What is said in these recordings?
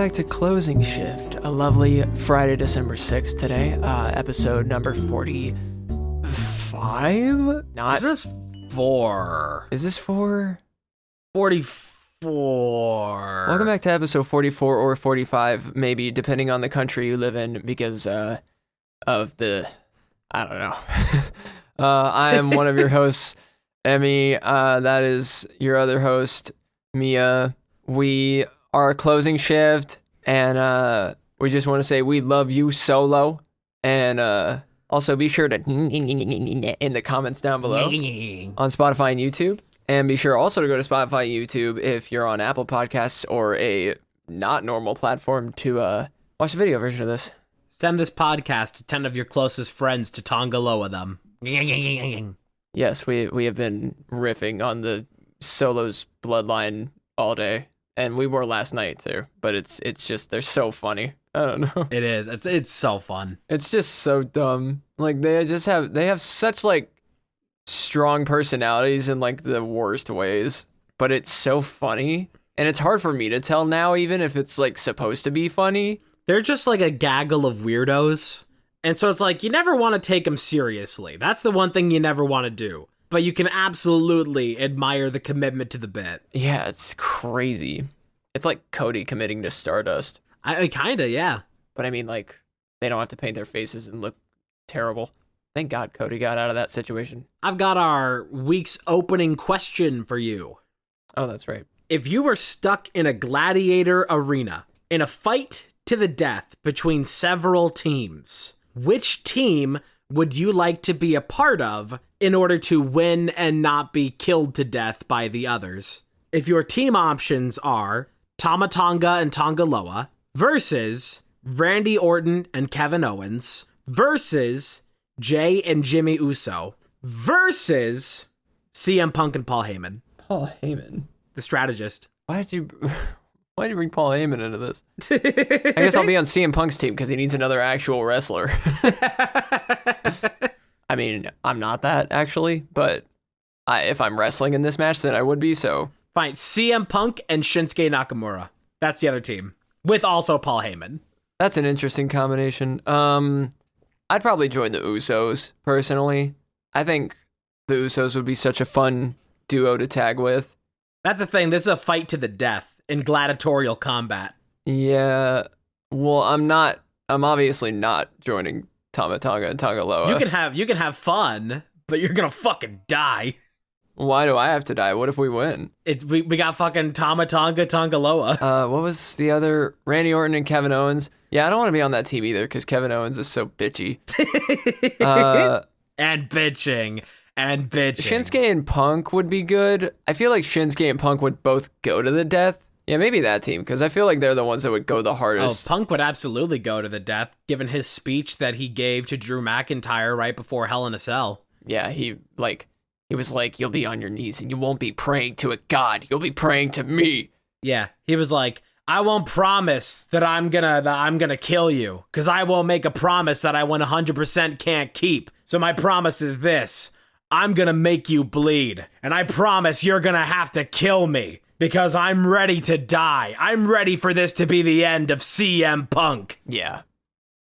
back to Closing Shift, a lovely Friday, December 6th today, episode number 45? Not... Is this 4? Is this 4? 44. Welcome back to episode 44 or 45, maybe, depending on the country you live in, because of the... I don't know. I am one of your hosts, Emmy. That is your other host, Mia. We are Closing Shift, and we just want to say we love you solo, and also be sure to in the comments down below on Spotify and YouTube, and be sure also to go to Spotify and YouTube if you're on Apple Podcasts or a not normal platform to watch the video version of this. Send this podcast to 10 of your closest friends to Tongaloa them. Yes, we have been riffing on the Solos bloodline all day. And we were last night too, but it's just they're so funny. I don't know. It is. It's so fun. It's just so dumb. Like they have such like strong personalities in like the worst ways, but it's so funny. And it's hard for me to tell now, even if it's like supposed to be funny. They're just like a gaggle of weirdos. And so it's like you never want to take them seriously. That's the one thing you never want to do. But you can absolutely admire the commitment to the bit. Yeah, it's crazy. It's like Cody committing to Stardust. I kinda, yeah. But I mean, like, they don't have to paint their faces and look terrible. Thank God Cody got out of that situation. I've got our week's opening question for you. Oh, that's right. If you were stuck in a gladiator arena, in a fight to the death between several teams, which team would you like to be a part of in order to win and not be killed to death by the others? If your team options are Tama Tonga and Tongaloa versus Randy Orton and Kevin Owens versus Jay and Jimmy Uso versus CM Punk and Paul Heyman. Paul Heyman? The strategist. Why'd you bring Paul Heyman into this? I guess I'll be on CM Punk's team because he needs another actual wrestler. I mean, I'm not that, actually, but if I'm wrestling in this match, then I would be, so... Fine, CM Punk and Shinsuke Nakamura. That's the other team. With also Paul Heyman. That's an interesting combination. I'd probably join the Usos, personally. I think the Usos would be such a fun duo to tag with. That's the thing, this is a fight to the death in gladiatorial combat. Yeah, well, I'm obviously not joining Tama Tonga and Tongaloa. You can have fun, but you're gonna fucking die. Why do I have to die? What if we win? We got fucking Tama Tonga Tongaloa. What was the other? Randy Orton and Kevin Owens. Yeah, I don't want to be on that team either because Kevin Owens is so bitchy. And bitching. Shinsuke and Punk would be good. I feel like Shinsuke and Punk would both go to the death. Yeah, maybe that team, because I feel like they're the ones that would go the hardest. Oh, Punk would absolutely go to the death, given his speech that he gave to Drew McIntyre right before Hell in a Cell. Yeah, he was like, you'll be on your knees and you won't be praying to a god. You'll be praying to me. Yeah, he was like, I won't promise that I'm gonna kill you, because I won't make a promise that I 100% can't keep. So my promise is this. I'm gonna make you bleed, and I promise you're gonna have to kill me. Because I'm ready to die. I'm ready for this to be the end of CM Punk. Yeah.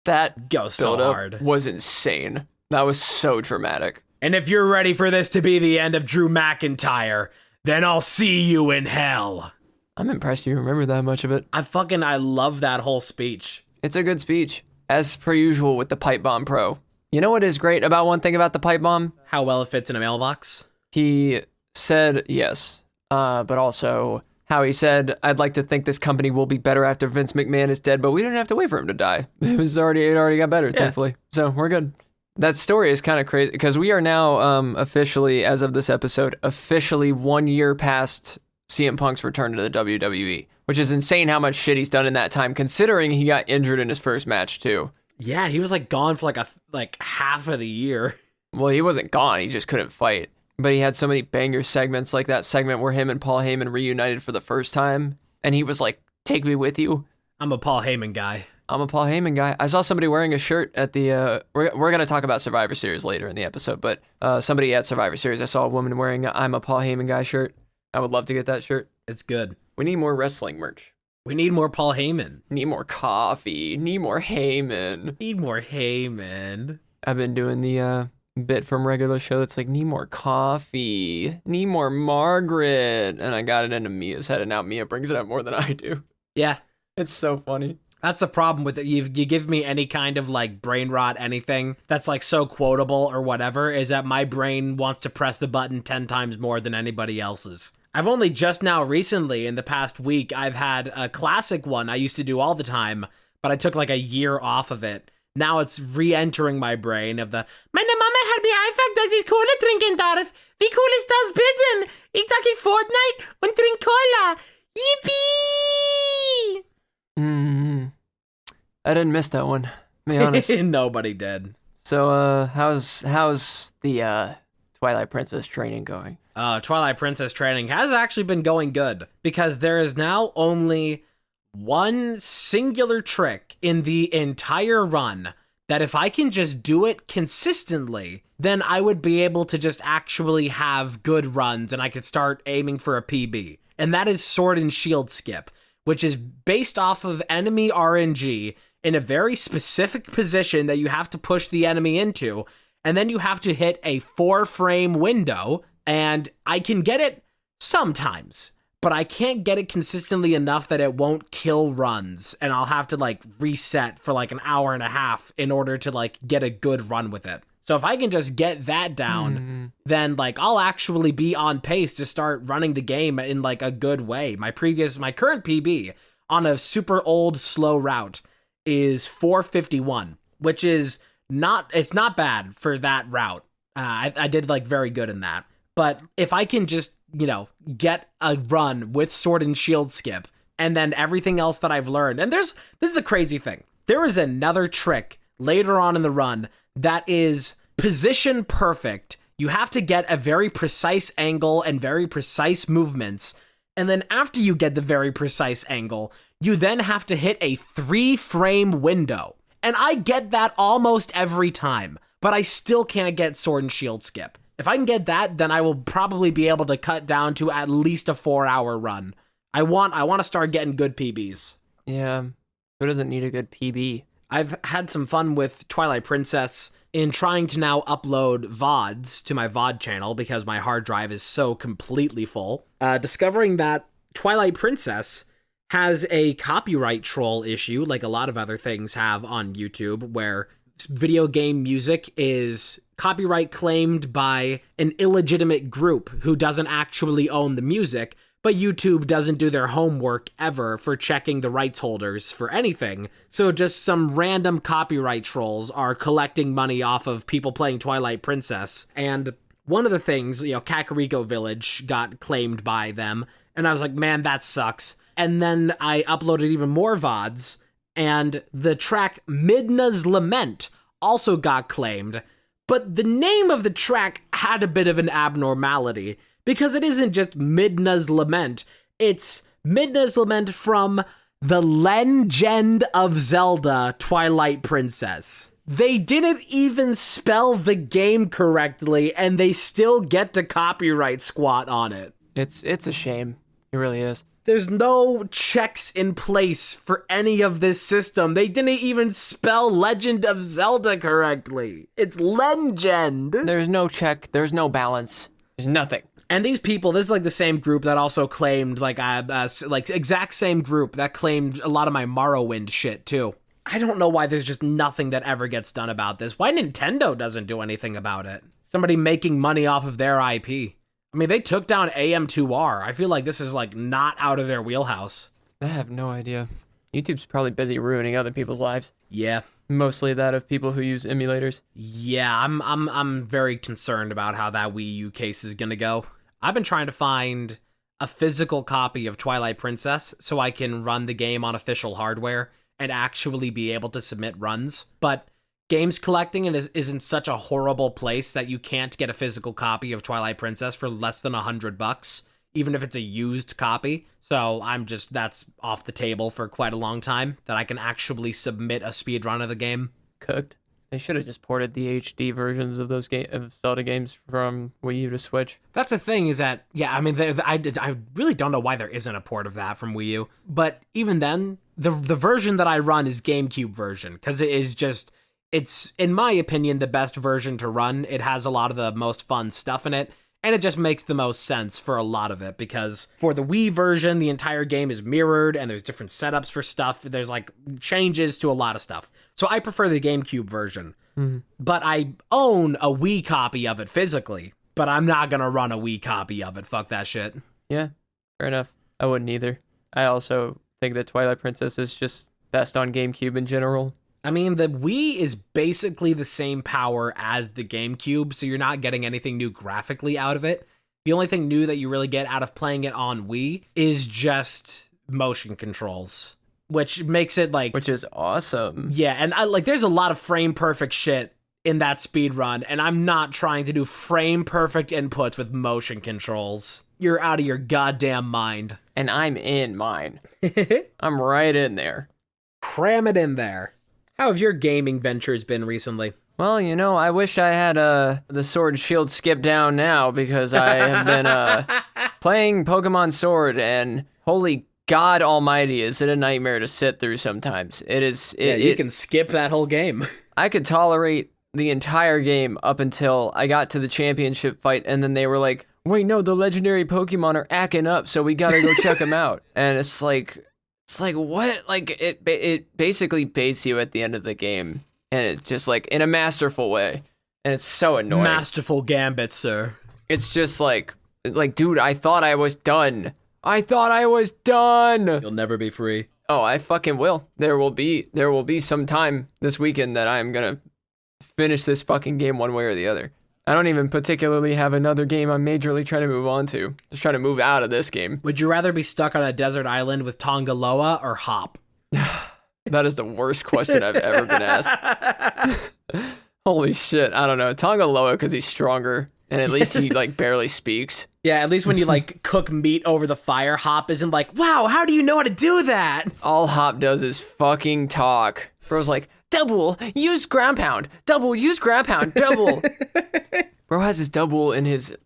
That goes so hard. Was insane. That was so dramatic. And if you're ready for this to be the end of Drew McIntyre, then I'll see you in hell. I'm impressed you remember that much of it. I love that whole speech. It's a good speech. As per usual with the Pipe Bomb Pro. You know what is great about one thing about the Pipe Bomb? How well it fits in a mailbox. He said yes. But also how he said, I'd like to think this company will be better after Vince McMahon is dead, but we didn't have to wait for him to die. It already got better, thankfully. So we're good. That story is kind of crazy because we are now officially, as of this episode, 1 year past CM Punk's return to the WWE, which is insane how much shit he's done in that time, considering he got injured in his first match too. Yeah, he was like gone for like half of the year. Well, he wasn't gone. He just couldn't fight. But he had so many banger segments, like that segment where him and Paul Heyman reunited for the first time. And he was like, take me with you. I'm a Paul Heyman guy. I saw somebody wearing a shirt at the, we're going to talk about Survivor Series later in the episode, but somebody at Survivor Series, I saw a woman wearing a I'm a Paul Heyman guy shirt. I would love to get that shirt. It's good. We need more wrestling merch. We need more Paul Heyman. Need more coffee. Need more Heyman. Need more Heyman. I've been doing the bit from regular show that's like, need more coffee. Need more Margaret. And I got it into Mia's head, and now Mia brings it up more than I do. Yeah. It's so funny. That's the problem with it. You give me any kind of like brain rot, anything that's like so quotable or whatever, is that my brain wants to press the button 10 times more than anybody else's. I've only just now recently, in the past week, I've had a classic one I used to do all the time, but I took like a year off of it. Now it's re-entering my brain of the Meine Mama hat mir einfach, dass ich Cola trinken darf. Wie cool ist das bitte? Ich sage Fortnite und trink Cola. Yippee! I didn't miss that one, to be honest. Nobody did. So, how's the Twilight Princess training going? Twilight Princess training has actually been going good, because there is now only one singular trick in the entire run that if I can just do it consistently, then I would be able to just actually have good runs and I could start aiming for a PB. And that is Sword and Shield Skip, which is based off of enemy RNG in a very specific position that you have to push the enemy into, and then you have to hit a 4-frame window, and I can get it sometimes, but I can't get it consistently enough that it won't kill runs, and I'll have to like reset for like an hour and a half in order to like get a good run with it. So if I can just get that down, then like I'll actually be on pace to start running the game in like a good way. My current PB on a super old slow route is 451, which is it's not bad for that route. I did like very good in that. But if I can just, get a run with Sword and Shield Skip, and then everything else that I've learned, and this is the crazy thing. There is another trick later on in the run that is position perfect. You have to get a very precise angle and very precise movements. And then after you get the very precise angle, you then have to hit a 3-frame window. And I get that almost every time, but I still can't get Sword and Shield Skip. If I can get that, then I will probably be able to cut down to at least a 4-hour run. I want to start getting good PBs. Yeah, who doesn't need a good PB? I've had some fun with Twilight Princess in trying to now upload VODs to my VOD channel because my hard drive is so completely full. Discovering that Twilight Princess has a copyright troll issue, like a lot of other things have on YouTube, where video game music is copyright claimed by an illegitimate group who doesn't actually own the music, but YouTube doesn't do their homework ever for checking the rights holders for anything. So just some random copyright trolls are collecting money off of people playing Twilight Princess. And one of the things, Kakariko Village got claimed by them. And I was like, man, that sucks. And then I uploaded even more VODs, and the track Midna's Lament also got claimed. But the name of the track had a bit of an abnormality, because it isn't just Midna's Lament, it's Midna's Lament from The Legend of Zelda Twilight Princess. They didn't even spell the game correctly, and they still get to copyright squat on it. It's a shame. It really is. There's no checks in place for any of this system. They didn't even spell Legend of Zelda correctly. It's Legend. There's no check. There's no balance. There's nothing. And these people, this is like the same group that also claimed, exact same group that claimed a lot of my Morrowind shit too. I don't know why there's just nothing that ever gets done about this. Why Nintendo doesn't do anything about it? Somebody making money off of their IP. I mean, they took down AM2R. I feel like this is like not out of their wheelhouse. I have no idea. YouTube's probably busy ruining other people's lives. Yeah. Mostly that of people who use emulators. Yeah, I'm very concerned about how that Wii U case is gonna go. I've been trying to find a physical copy of Twilight Princess so I can run the game on official hardware and actually be able to submit runs. But games collecting is in such a horrible place that you can't get a physical copy of Twilight Princess for less than $100, even if it's a used copy. So that's off the table for quite a long time, that I can actually submit a speed run of the game. Cooked. They should have just ported the HD versions of those of Zelda games from Wii U to Switch. That's the thing is that, yeah, I mean, I really don't know why there isn't a port of that from Wii U. But even then, the version that I run is GameCube version, because it is just, it's, in my opinion, the best version to run. It has a lot of the most fun stuff in it, and it just makes the most sense for a lot of it, because for the Wii version, the entire game is mirrored, and there's different setups for stuff. There's, like, changes to a lot of stuff. So I prefer the GameCube version. Mm-hmm. But I own a Wii copy of it physically, but I'm not going to run a Wii copy of it. Fuck that shit. Yeah, fair enough. I wouldn't either. I also think that Twilight Princess is just best on GameCube in general. I mean, the Wii is basically the same power as the GameCube, so you're not getting anything new graphically out of it. The only thing new that you really get out of playing it on Wii is just motion controls, which makes it like... Which is awesome. Yeah, and there's a lot of frame-perfect shit in that speed run, and I'm not trying to do frame-perfect inputs with motion controls. You're out of your goddamn mind. And I'm in mine. I'm right in there. Cram it in there. How have your gaming ventures been recently? Well, I wish I had the Sword and Shield skip down now, because I have been playing Pokemon Sword, and holy God almighty, is it a nightmare to sit through sometimes. It is. You can skip that whole game. I could tolerate the entire game up until I got to the championship fight, and then they were like, wait, no, the legendary Pokemon are acting up, so we gotta go check them out. And it's like, what? Like, it basically baits you at the end of the game, and it's just like, in a masterful way, and it's so annoying. Masterful gambit, sir. It's just like, dude, I thought I was done. You'll never be free. Oh, I fucking will. There will be some time this weekend that I'm gonna finish this fucking game one way or the other. I don't even particularly have another game I'm majorly trying to move on to. Just trying to move out of this game. Would you rather be stuck on a desert island with Tongaloa or Hop? That is the worst question I've ever been asked. Holy shit, I don't know. Tongaloa, because he's stronger, and at least he, barely speaks. Yeah, at least when you, cook meat over the fire, Hop isn't like, wow, how do you know how to do that? All Hop does is fucking talk. Bro's like, double, use ground pound. Double, use ground pound. Double. Bro has his double in his,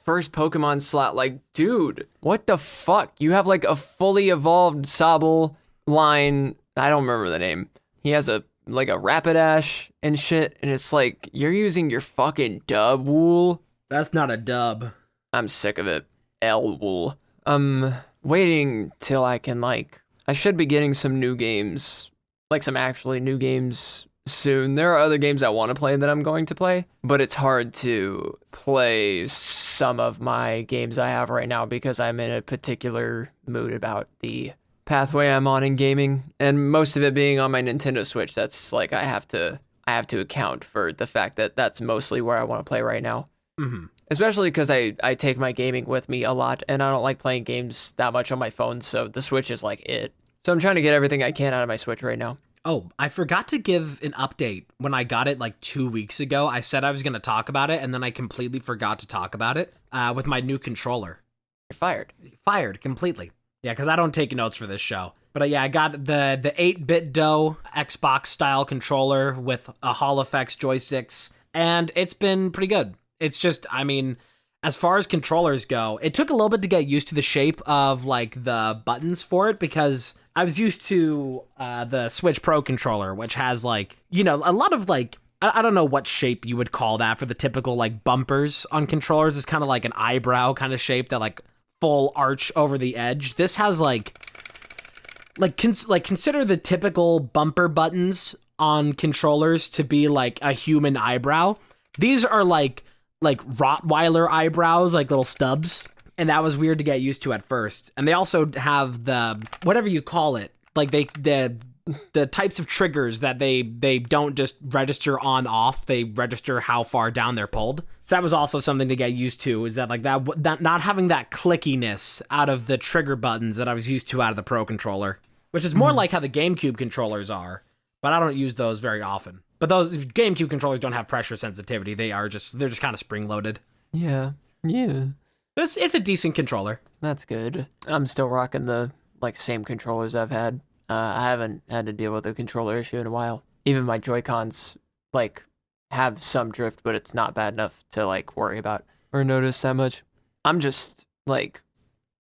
first Pokemon slot. Dude, what the fuck? You have, a fully evolved Sobble line. I don't remember the name. He has a Rapidash and shit, and it's you're using your fucking dub wool. That's not a dub. I'm sick of it. L wool. I'm waiting till I can, I should be getting some new games, some actually new games soon. There are other games I want to play that I'm going to play, but it's hard to play some of my games I have right now because I'm in a particular mood about the pathway I'm on in gaming, and most of it being on my Nintendo Switch. That's I have to account for the fact that that's mostly where I want to play right now. Mm-hmm. Especially because I take my gaming with me a lot, and I don't like playing games that much on my phone, so the Switch is it. So I'm trying to get everything I can out of my Switch right now. Oh, I forgot to give an update when I got it 2 weeks ago. I said I was going to talk about it, and then I completely forgot to talk about it with my new controller. You're fired. Fired completely. Yeah, because I don't take notes for this show. But yeah, I got the 8-bit dough Xbox-style controller with a Hall effects joysticks, and it's been pretty good. It's just, as far as controllers go, it took a little bit to get used to the shape of, the buttons for it, because I was used to the Switch Pro controller, which has, a lot of, I don't know what shape you would call that for the typical, bumpers on controllers. It's kind of like an eyebrow kind of shape that, full arch over the edge. This has, consider the typical bumper buttons on controllers to be, a human eyebrow. These are, Rottweiler eyebrows, little stubs. And that was weird to get used to at first. And they also have the, whatever you call it, the types of triggers that they don't just register on off, they register how far down they're pulled. So that was also something to get used to, is that that not having that clickiness out of the trigger buttons that I was used to out of the Pro controller, which is more like how the GameCube controllers are, but I don't use those very often. But those GameCube controllers don't have pressure sensitivity. They're just kind of spring-loaded. Yeah. It's a decent controller. That's good. I'm still rocking the same controllers I've had. I haven't had to deal with a controller issue in a while. Even my Joy-Cons like have some drift, but it's not bad enough to like worry about or notice that much. I'm just like,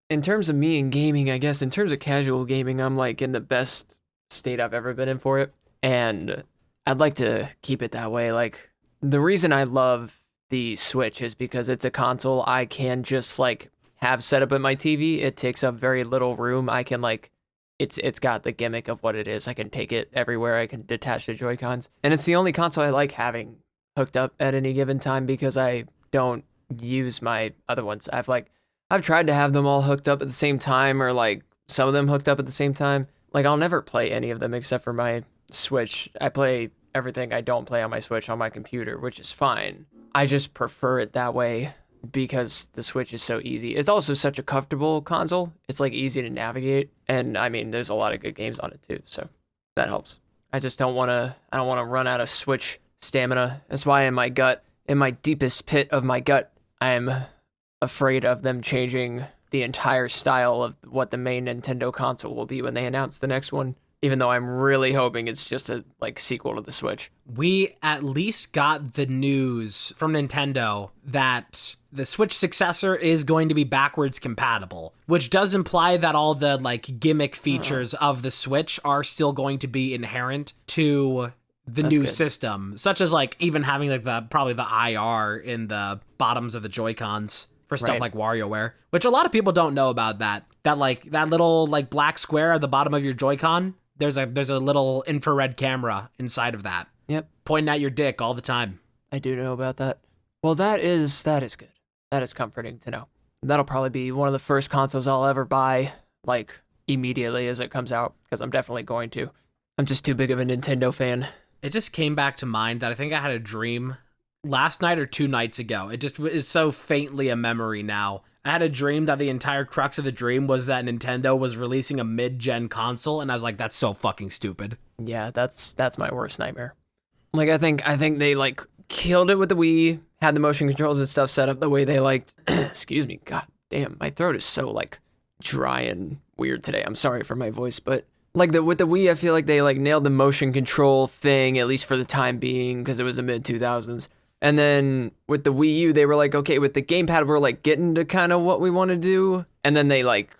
in terms of me and gaming, I guess in terms of casual gaming, I'm like in the best state I've ever been in for it. And I'd like to keep it that way. Like, the reason I love the Switch is because it's a console I can just like have set up at my TV. It takes up very little room. I can like, it's got the gimmick of what it is. I can take it everywhere. I can detach the Joy-Cons. And it's the only console I like having hooked up at any given time because I don't use my other ones. I've tried to have them all hooked up at the same time, or like some of them hooked up at the same time. Like, I'll never play any of them except for my Switch. I play everything I don't play on my Switch on my computer, which is fine. I just prefer it that way because the Switch is so easy. It's also such a comfortable console. It's like easy to navigate. And I mean, there's a lot of good games on it too, so that helps. I don't want to run out of Switch stamina. That's why in my deepest pit of my gut, I'm afraid of them changing the entire style of what the main Nintendo console will be when they announce the next one, even though I'm really hoping it's just a like sequel to the Switch. We at least got the news from Nintendo that the Switch successor is going to be backwards compatible, which does imply that all the like gimmick features of the Switch are still going to be inherent to the That's new good. system, such as like even having like probably the IR in the bottoms of the Joy-Cons for stuff Right. like WarioWare, which a lot of people don't know about that like that little like black square at the bottom of your Joy-Con. There's a little infrared camera inside of that. Yep. Pointing at your dick all the time. I do know about that. Well, that is good. That is comforting to know. That'll probably be one of the first consoles I'll ever buy, like, immediately as it comes out, because I'm definitely going to. I'm just too big of a Nintendo fan. It just came back to mind that I think I had a dream last night or 2 nights ago. It just is so faintly a memory now. I had a dream that the entire crux of the dream was that Nintendo was releasing a mid-gen console, and I was like, that's so fucking stupid. Yeah, that's my worst nightmare. Like, I think they, like, killed it with the Wii, had the motion controls and stuff set up the way they liked. Excuse me, god damn, my throat is so, like, dry and weird today. I'm sorry for my voice, but like with the Wii, I feel like they like nailed the motion control thing, at least for the time being, because it was the mid-2000s. And then with the Wii U, they were like, okay, with the gamepad, we're like getting to kind of what we want to do. And then they like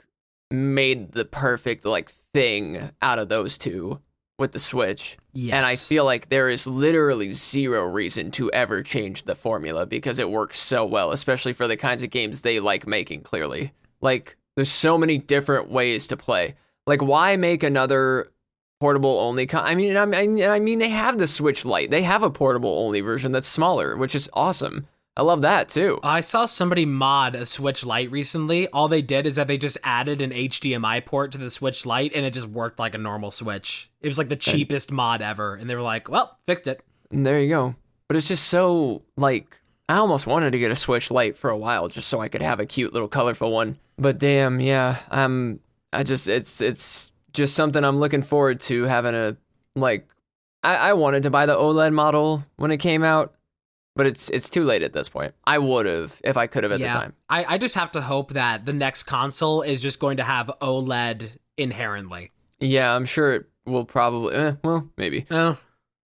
made the perfect like thing out of those two with the Switch. Yes. And I feel like there is literally zero reason to ever change the formula because it works so well, especially for the kinds of games they like making, clearly. Like, there's so many different ways to play. Like, why make another portable only? I mean, they have the Switch Lite. They have a portable only version that's smaller, which is awesome. I love that too. I saw somebody mod a Switch Lite recently. All they did is that they just added an HDMI port to the Switch Lite, and it just worked like a normal Switch. It was like the cheapest mod ever, and they were like, well, fixed it. And there you go. But it's just so, like, I almost wanted to get a Switch Lite for a while just so I could have a cute little colorful one. But damn, yeah, it's just something I'm looking forward to having a, like, I wanted to buy the OLED model when it came out, but it's too late at this point. I would have if I could have at the time. I just have to hope that the next console is just going to have OLED inherently. Yeah, I'm sure it will probably, well, maybe. Oh.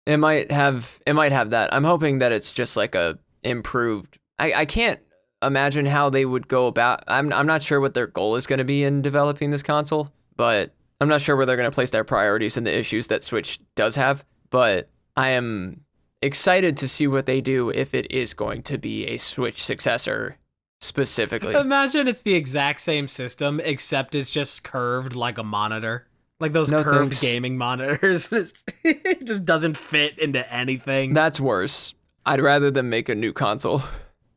It might have that. I'm hoping that it's just like a improved, I can't imagine how they would go about, I'm not sure what their goal is going to be in developing this console, but I'm not sure where they're going to place their priorities in the issues that Switch does have, but I am excited to see what they do if it is going to be a Switch successor specifically. Imagine it's the exact same system, except it's just curved like a monitor. Like those No, curved thanks. gaming monitors. It just doesn't fit into anything. That's worse. I'd rather them make a new console.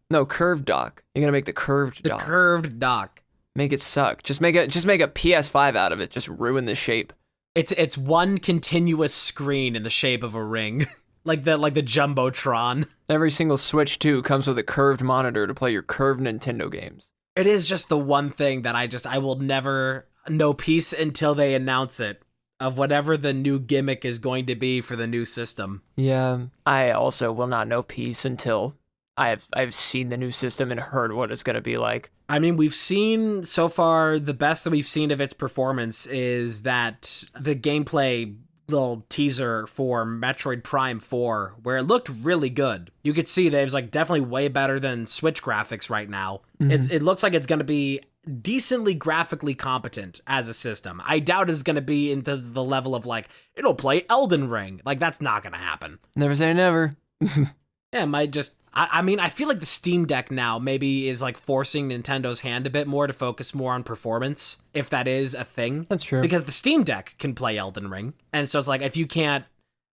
No, curved dock. You're going to make the curved dock. The curved dock. Make it suck. Just make a PS5 out of it. Just ruin the shape. It's one continuous screen in the shape of a ring. like the Jumbotron. Every single Switch 2 comes with a curved monitor to play your curved Nintendo games. It is just the one thing that I will never know peace until they announce it, of whatever the new gimmick is going to be for the new system. Yeah, I also will not know peace until I've seen the new system and heard what it's going to be like. I mean, we've seen so far, the best that we've seen of its performance is that the gameplay little teaser for Metroid Prime 4 where it looked really good. You could see that it was like definitely way better than Switch graphics right now. It looks like it's going to be decently graphically competent as a system. I doubt it's going to be into the level of like, it'll play Elden Ring. Like, that's not going to happen. Never say never. Yeah, it might just... I mean, I feel like the Steam Deck now maybe is like forcing Nintendo's hand a bit more to focus more on performance, if that is a thing. That's true. Because the Steam Deck can play Elden Ring. And so it's like, if you can't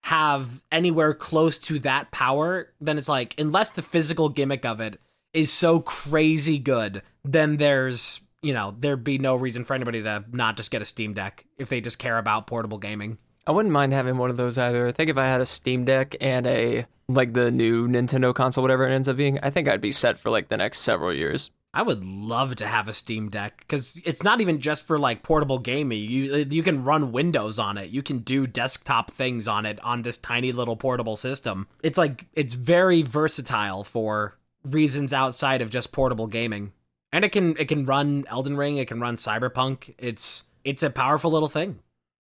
have anywhere close to that power, then it's like, unless the physical gimmick of it is so crazy good, then there's, there'd be no reason for anybody to not just get a Steam Deck if they just care about portable gaming. I wouldn't mind having one of those either. I think if I had a Steam Deck and the new Nintendo console, whatever it ends up being, I think I'd be set for like the next several years. I would love to have a Steam Deck because it's not even just for like portable gaming. You can run Windows on it. You can do desktop things on it on this tiny little portable system. It's very versatile for reasons outside of just portable gaming. And it can run Elden Ring, it can run Cyberpunk. It's a powerful little thing.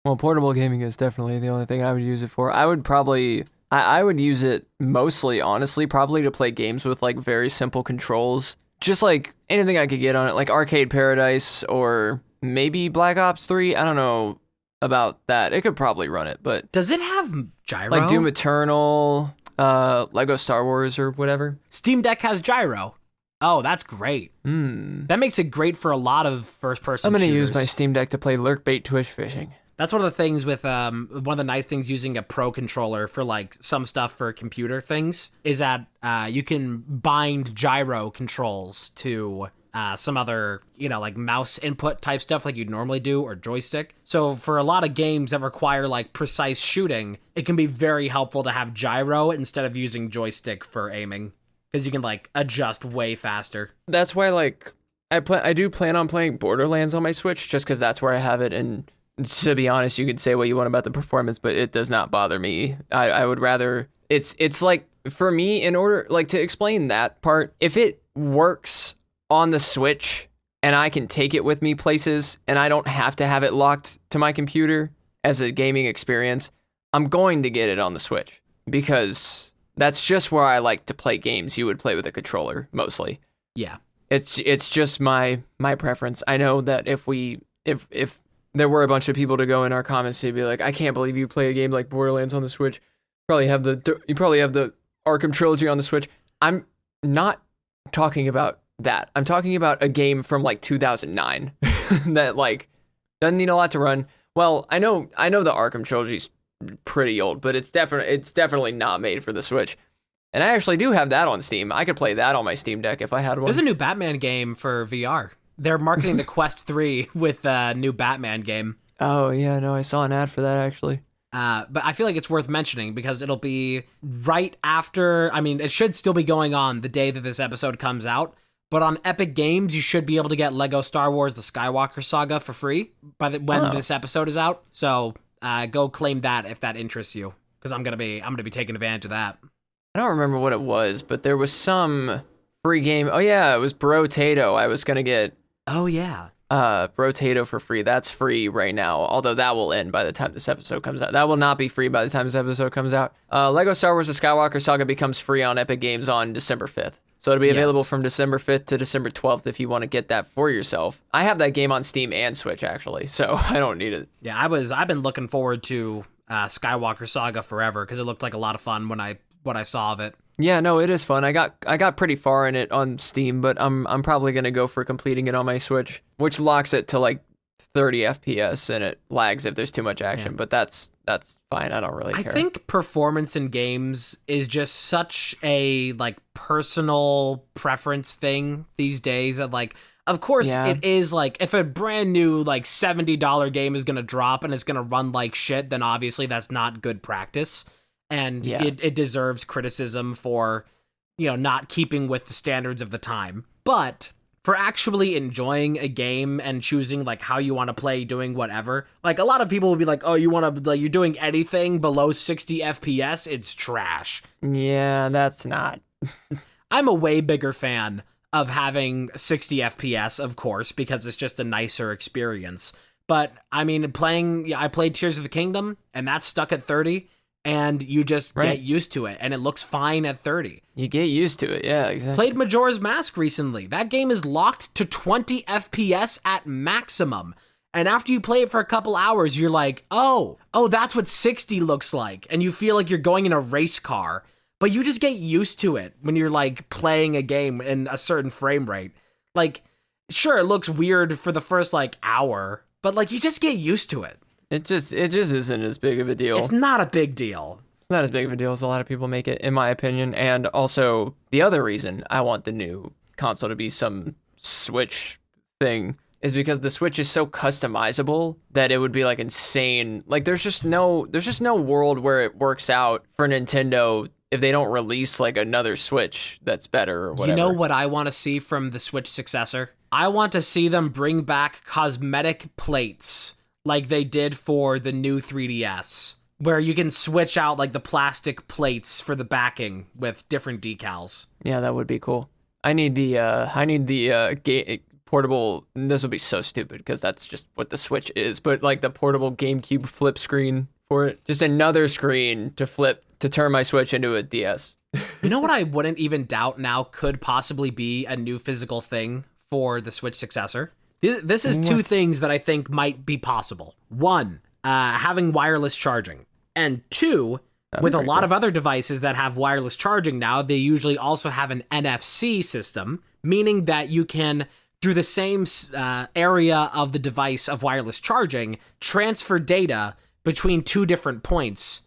Well, portable gaming is definitely the only thing I would use it for. I would use it mostly, honestly, probably to play games with like very simple controls. Just like anything I could get on it, like Arcade Paradise or maybe Black Ops 3. I don't know about that. It could probably run it, but... Does it have gyro? Like Doom Eternal, Lego Star Wars or whatever. Steam Deck has gyro. Oh, that's great. That makes it great for a lot of first-person I'm going to shooters. use my Steam Deck to play Lurkbait Tush Fishing. That's one of the things with one of the nice things using a Pro controller for like some stuff for computer things is that you can bind gyro controls to some other, like mouse input type stuff like you'd normally do, or joystick. So for a lot of games that require like precise shooting, it can be very helpful to have gyro instead of using joystick for aiming, because you can like adjust way faster. That's why like I do plan on playing Borderlands on my Switch, just because that's where I have it. And to be honest, you could say what you want about the performance, but it does not bother me. I would rather... It's like, for me, in order... Like, to explain that part, if it works on the Switch, and I can take it with me places, and I don't have to have it locked to my computer as a gaming experience, I'm going to get it on the Switch. Because that's just where I like to play games you would play with a controller, mostly. Yeah. It's just my preference. I know that if there were a bunch of people to go in our comments to be like, I can't believe you play a game like Borderlands on the Switch. You probably have the Arkham trilogy on the Switch. I'm not talking about that. I'm talking about a game from like 2009 that like doesn't need a lot to run. Well, I know the Arkham trilogy's pretty old, but it's definitely not made for the Switch. And I actually do have that on Steam. I could play that on my Steam Deck if I had one. There's a new Batman game for VR. They're marketing the Quest 3 with a new Batman game. Oh, yeah, no, I saw an ad for that, actually. But I feel like it's worth mentioning because it'll be right after... I mean, it should still be going on the day that this episode comes out, but on Epic Games, you should be able to get Lego Star Wars The Skywalker Saga for free when this episode is out. So go claim that if that interests you, because I'm gonna be taking advantage of that. I don't remember what it was, but there was some free game. Oh, yeah, it was Brotato. I was going to get... Oh, yeah. Brotato for free. That's free right now, although that will end by the time this episode comes out. That will not be free by the time this episode comes out. Lego Star Wars The Skywalker Saga becomes free on Epic Games on December 5th. So it'll be available from December 5th to December 12th if you want to get that for yourself. I have that game on Steam and Switch, actually, so I don't need it. Yeah, I've been looking forward to Skywalker Saga forever because it looked like a lot of fun when I saw of it. Yeah, no, it is fun. I got pretty far in it on Steam, but I'm probably gonna go for completing it on my Switch, which locks it to like 30 FPS and it lags if there's too much action. Yeah. But that's fine. I don't really care. I think performance in games is just such a like personal preference thing these days. That like, of course, it is like if a brand new like $70 game is gonna drop and it's gonna run like shit, then obviously that's not good practice. And it deserves criticism for, not keeping with the standards of the time. But for actually enjoying a game and choosing like how you want to play, doing whatever, like a lot of people will be like, oh, you're doing anything below 60 FPS, it's trash. Yeah, that's not. I'm a way bigger fan of having 60 FPS, of course, because it's just a nicer experience. But I mean, I played Tears of the Kingdom, and that's stuck at 30, and you just get used to it, and it looks fine at 30. You get used to it, yeah, exactly. Played Majora's Mask recently. That game is locked to 20 FPS at maximum. And after you play it for a couple hours, you're like, oh, that's what 60 looks like. And you feel like you're going in a race car. But you just get used to it when you're like playing a game in a certain frame rate. Like, sure, it looks weird for the first like hour, but like you just get used to it. It just isn't as big of a deal. It's not a big deal. It's not as big of a deal as a lot of people make it, in my opinion. And also, the other reason I want the new console to be some Switch thing is because the Switch is so customizable that it would be like insane. Like there's just no world where it works out for Nintendo if they don't release like another Switch that's better or whatever. You know what I want to see from the Switch successor? I want to see them bring back cosmetic plates like they did for the new 3DS, where you can switch out like the plastic plates for the backing with different decals. Yeah, that would be cool. I need the portable, this will be so stupid because that's just what the Switch is, but like the portable GameCube flip screen for it. Just another screen to turn my Switch into a DS. You know what I wouldn't even doubt now could possibly be a new physical thing for the Switch successor? This is two things that I think might be possible. One, having wireless charging. And two, with a lot of other devices that have wireless charging now, they usually also have an NFC system, meaning that you can, through the same area of the device of wireless charging, transfer data between two different points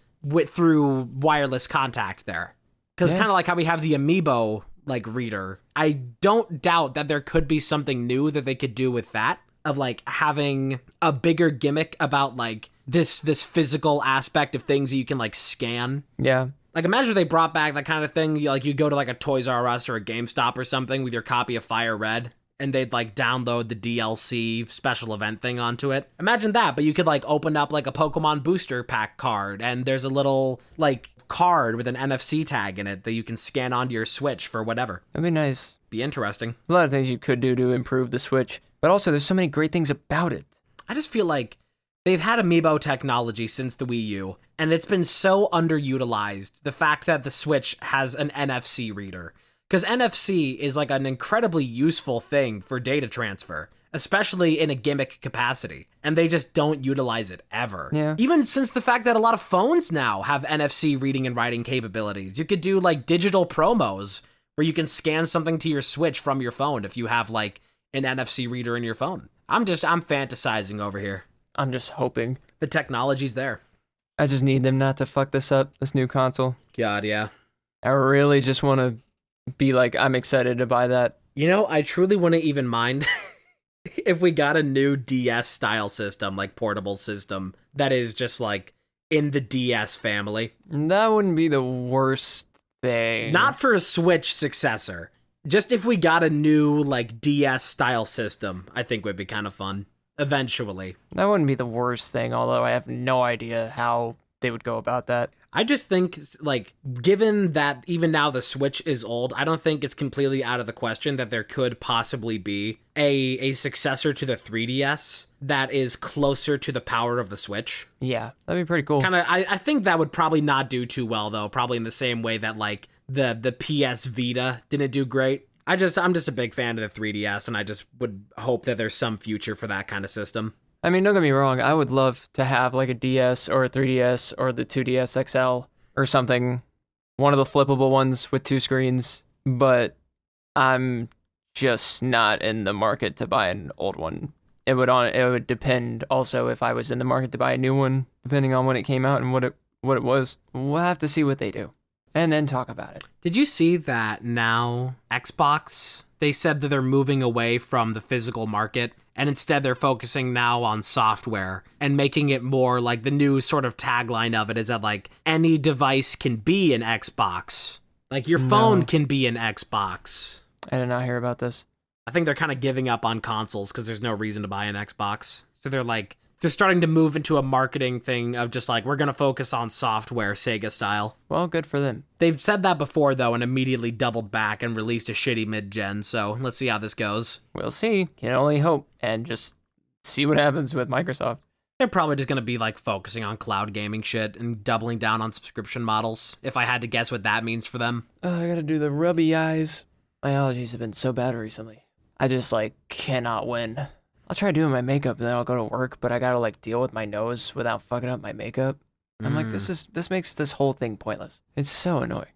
through wireless contact there. Because kind of like how we have the Amiibo like reader, I don't doubt that there could be something new that they could do with that, of like having a bigger gimmick about like this physical aspect of things that you can like scan. Yeah. Like imagine if they brought back that kind of thing. You go to like a Toys R Us or a GameStop or something with your copy of Fire Red, and they'd like download the DLC special event thing onto it. Imagine that, but you could like open up like a Pokemon booster pack card, and there's a little like card with an NFC tag in it that you can scan onto your Switch for whatever. That'd be nice. Be interesting. There's a lot of things you could do to improve the Switch, but also there's so many great things about it. I just feel like they've had Amiibo technology since the Wii U, and it's been so underutilized. The fact that the Switch has an NFC reader. Because NFC is like an incredibly useful thing for data transfer, especially in a gimmick capacity. And they just don't utilize it ever. Yeah. Even since the fact that a lot of phones now have NFC reading and writing capabilities. You could do like digital promos where you can scan something to your Switch from your phone if you have like an NFC reader in your phone. I'm fantasizing over here. I'm just hoping. The technology's there. I just need them not to fuck this up, this new console. God, yeah. I really just want to be like, I'm excited to buy that. You know, I truly wouldn't even mind if we got a new DS style system, like portable system, that is just like in the DS family. That wouldn't be the worst thing. Not for a Switch successor. Just if we got a new like DS style system, I think would be kind of fun. Eventually. That wouldn't be the worst thing, although I have no idea how they would go about that. I just think, like, given that even now the Switch is old, I don't think it's completely out of the question that there could possibly be a successor to the 3DS that is closer to the power of the Switch. Yeah, that'd be pretty cool. I think that would probably not do too well, though, probably in the same way that, like, the PS Vita didn't do great. I'm just a big fan of the 3DS, and I just would hope that there's some future for that kind of system. I mean, don't get me wrong, I would love to have like a DS or a 3DS or the 2DS XL or something, one of the flippable ones with two screens, but I'm just not in the market to buy an old one. It would depend also if I was in the market to buy a new one, depending on when it came out and what it was. We'll have to see what they do and then talk about it. Did you see that now Xbox, they said that they're moving away from the physical market, and instead they're focusing now on software and making it more like the new sort of tagline of it is that like any device can be an Xbox. Like your phone can be an Xbox. I did not hear about this. I think they're kind of giving up on consoles because there's no reason to buy an Xbox. So they're starting to move into a marketing thing of just like, we're going to focus on software, Sega style. Well, good for them. They've said that before, though, and immediately doubled back and released a shitty mid-gen, so let's see how this goes. We'll see. Can only hope. And just see what happens with Microsoft. They're probably just going to be like focusing on cloud gaming shit and doubling down on subscription models, if I had to guess what that means for them. I gotta do the rubby eyes. My allergies have been so bad recently. I just like cannot win. I'll try doing my makeup and then I'll go to work, but I gotta like deal with my nose without fucking up my makeup. I'm like, this makes this whole thing pointless. It's so annoying.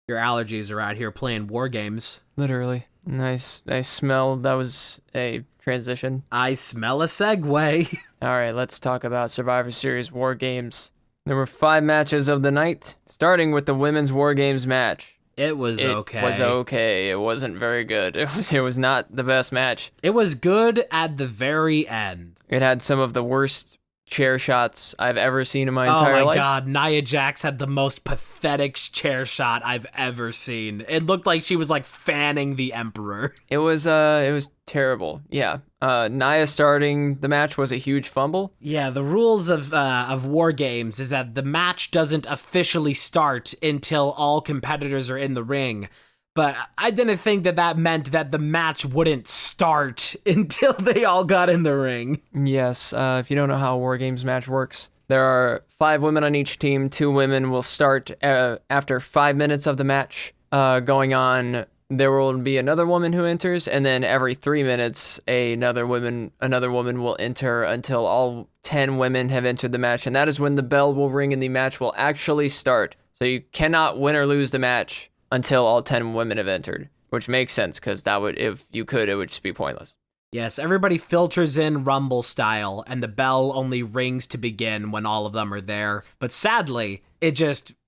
Your allergies are out here playing Wargames. Literally. Nice smell. That was a transition. I smell a segue. All right, let's talk about Survivor Series War Games. There were 5 matches of the night, starting with the women's War Games match. It was okay. It was okay. It wasn't very good. It was not the best match. It was good at the very end. It had some of the worst chair shots I've ever seen in my entire life. Oh my god, Nia Jax had the most pathetic chair shot I've ever seen. It looked like she was like fanning the Emperor. It was terrible. Yeah. Nia starting the match was a huge fumble. Yeah, the rules of War Games is that the match doesn't officially start until all competitors are in the ring. But I didn't think that meant that the match wouldn't start until they all got in the ring. Yes, if you don't know how a War Games match works, there are 5 women on each team. 2 women will start after 5 minutes of the match going on. There will be another woman who enters, and then every 3 minutes, another woman will enter until all 10 women have entered the match, and that is when the bell will ring and the match will actually start. So you cannot win or lose the match until all 10 women have entered, which makes sense because that would, if you could, it would just be pointless. Yes, everybody filters in Rumble style, and the bell only rings to begin when all of them are there. But sadly,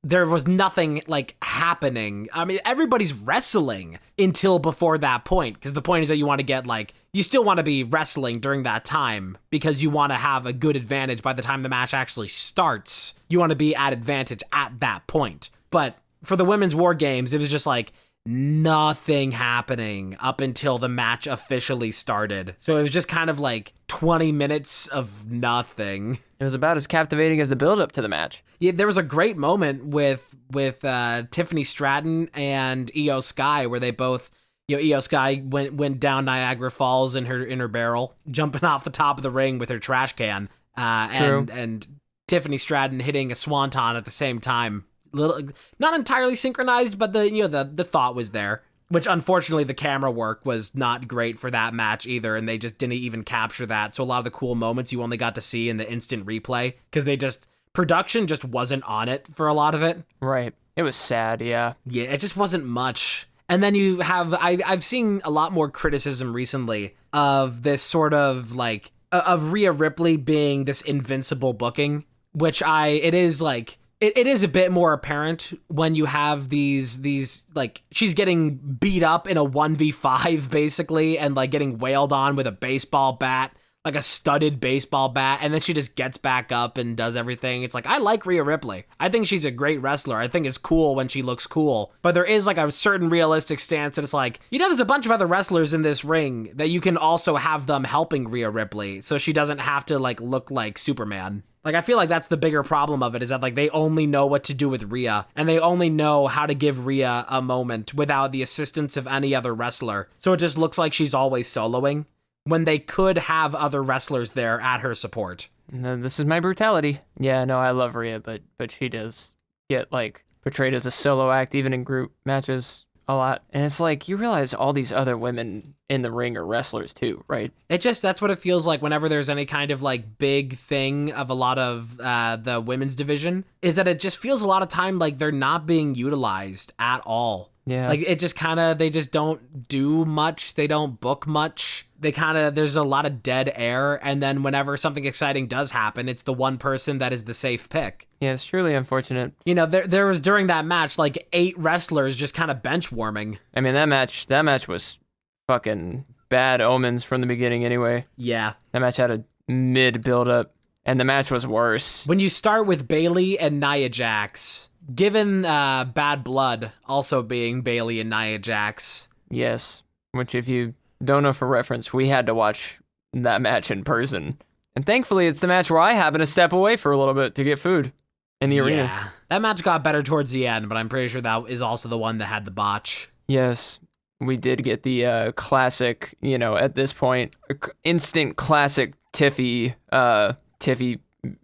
there was nothing, like, happening. I mean, everybody's wrestling until before that point, because the point is that you want to get, like, you still want to be wrestling during that time, because you want to have a good advantage by the time the match actually starts. You want to be at advantage at that point. But for the women's War Games, it was just like nothing happening up until the match officially started. So it was just kind of like 20 minutes of nothing. It was about as captivating as the build-up to the match. Yeah, there was a great moment with Tiffany Stratton and Io Sky where they both, Io Sky went down Niagara Falls in her barrel, jumping off the top of the ring with her trash can, and Tiffany Stratton hitting a swanton at the same time. Not entirely synchronized, but the thought was there, which unfortunately the camera work was not great for that match either, and they just didn't even capture that. So a lot of the cool moments you only got to see in the instant replay because production just wasn't on it for a lot of it. Right. It was sad. Yeah, it just wasn't much. And then you have I've seen a lot more criticism recently of this sort of like of Rhea Ripley being this invincible booking, which it is like. It is a bit more apparent when you have these like she's getting beat up in a 1v5 basically and like getting wailed on with a baseball bat, like a studded baseball bat, and then she just gets back up and does everything. It's like, I like Rhea Ripley. I think she's a great wrestler. I think it's cool when she looks cool. But there is like a certain realistic stance that it's like, there's a bunch of other wrestlers in this ring that you can also have them helping Rhea Ripley so she doesn't have to like look like Superman. Like, I feel like that's the bigger problem of it, is that, like, they only know what to do with Rhea, and they only know how to give Rhea a moment without the assistance of any other wrestler. So it just looks like she's always soloing, when they could have other wrestlers there at her support. This is my brutality. Yeah, no, I love Rhea, but she does get, like, portrayed as a solo act, even in group matches, a lot. And it's like, you realize all these other women in the ring are wrestlers too, right? That's what it feels like whenever there's any kind of like big thing of a lot of the women's division, is that it just feels a lot of time like they're not being utilized at all. Yeah. Like it just kind of, they just don't do much. They don't book much. There's a lot of dead air. And then whenever something exciting does happen, it's the one person that is the safe pick. Yeah, it's truly unfortunate. There was during that match, like 8 wrestlers just kind of bench warming. I mean, that match was fucking bad omens from the beginning anyway. Yeah. That match had a mid build-up, and the match was worse. When you start with Bayley and Nia Jax, given Bad Blood also being Bayley and Nia Jax. Yes, which if you don't know for reference, we had to watch that match in person. And thankfully, it's the match where I happen to step away for a little bit to get food in the arena. Yeah, that match got better towards the end, but I'm pretty sure that is also the one that had the botch. Yes. we did get the classic, at this point, instant classic Tiffy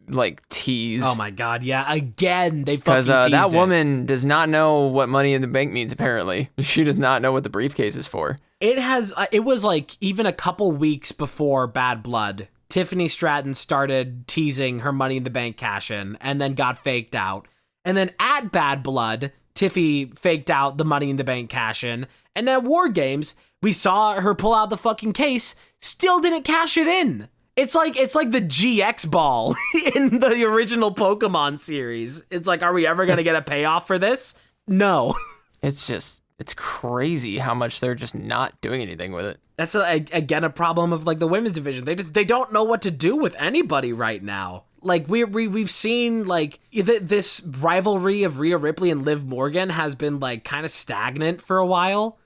like tease. Oh my god, yeah, again they fucking because teased that it. woman does not know what Money in the Bank means. Apparently, she does not know what the briefcase is for. It was like even a couple weeks before Bad Blood, Tiffany Stratton started teasing her Money in the Bank cash-in and then got faked out. And then at Bad Blood, Tiffy faked out the Money in the Bank cash-in. And at Wargames, we saw her pull out the fucking case, still didn't cash it in. It's like the GX ball in the original Pokemon series. It's like, are we ever going to get a payoff for this? No. It's crazy how much they're just not doing anything with it. That's again a problem of like the women's division. They don't know what to do with anybody right now. Like we've seen like this rivalry of Rhea Ripley and Liv Morgan has been like kind of stagnant for a while,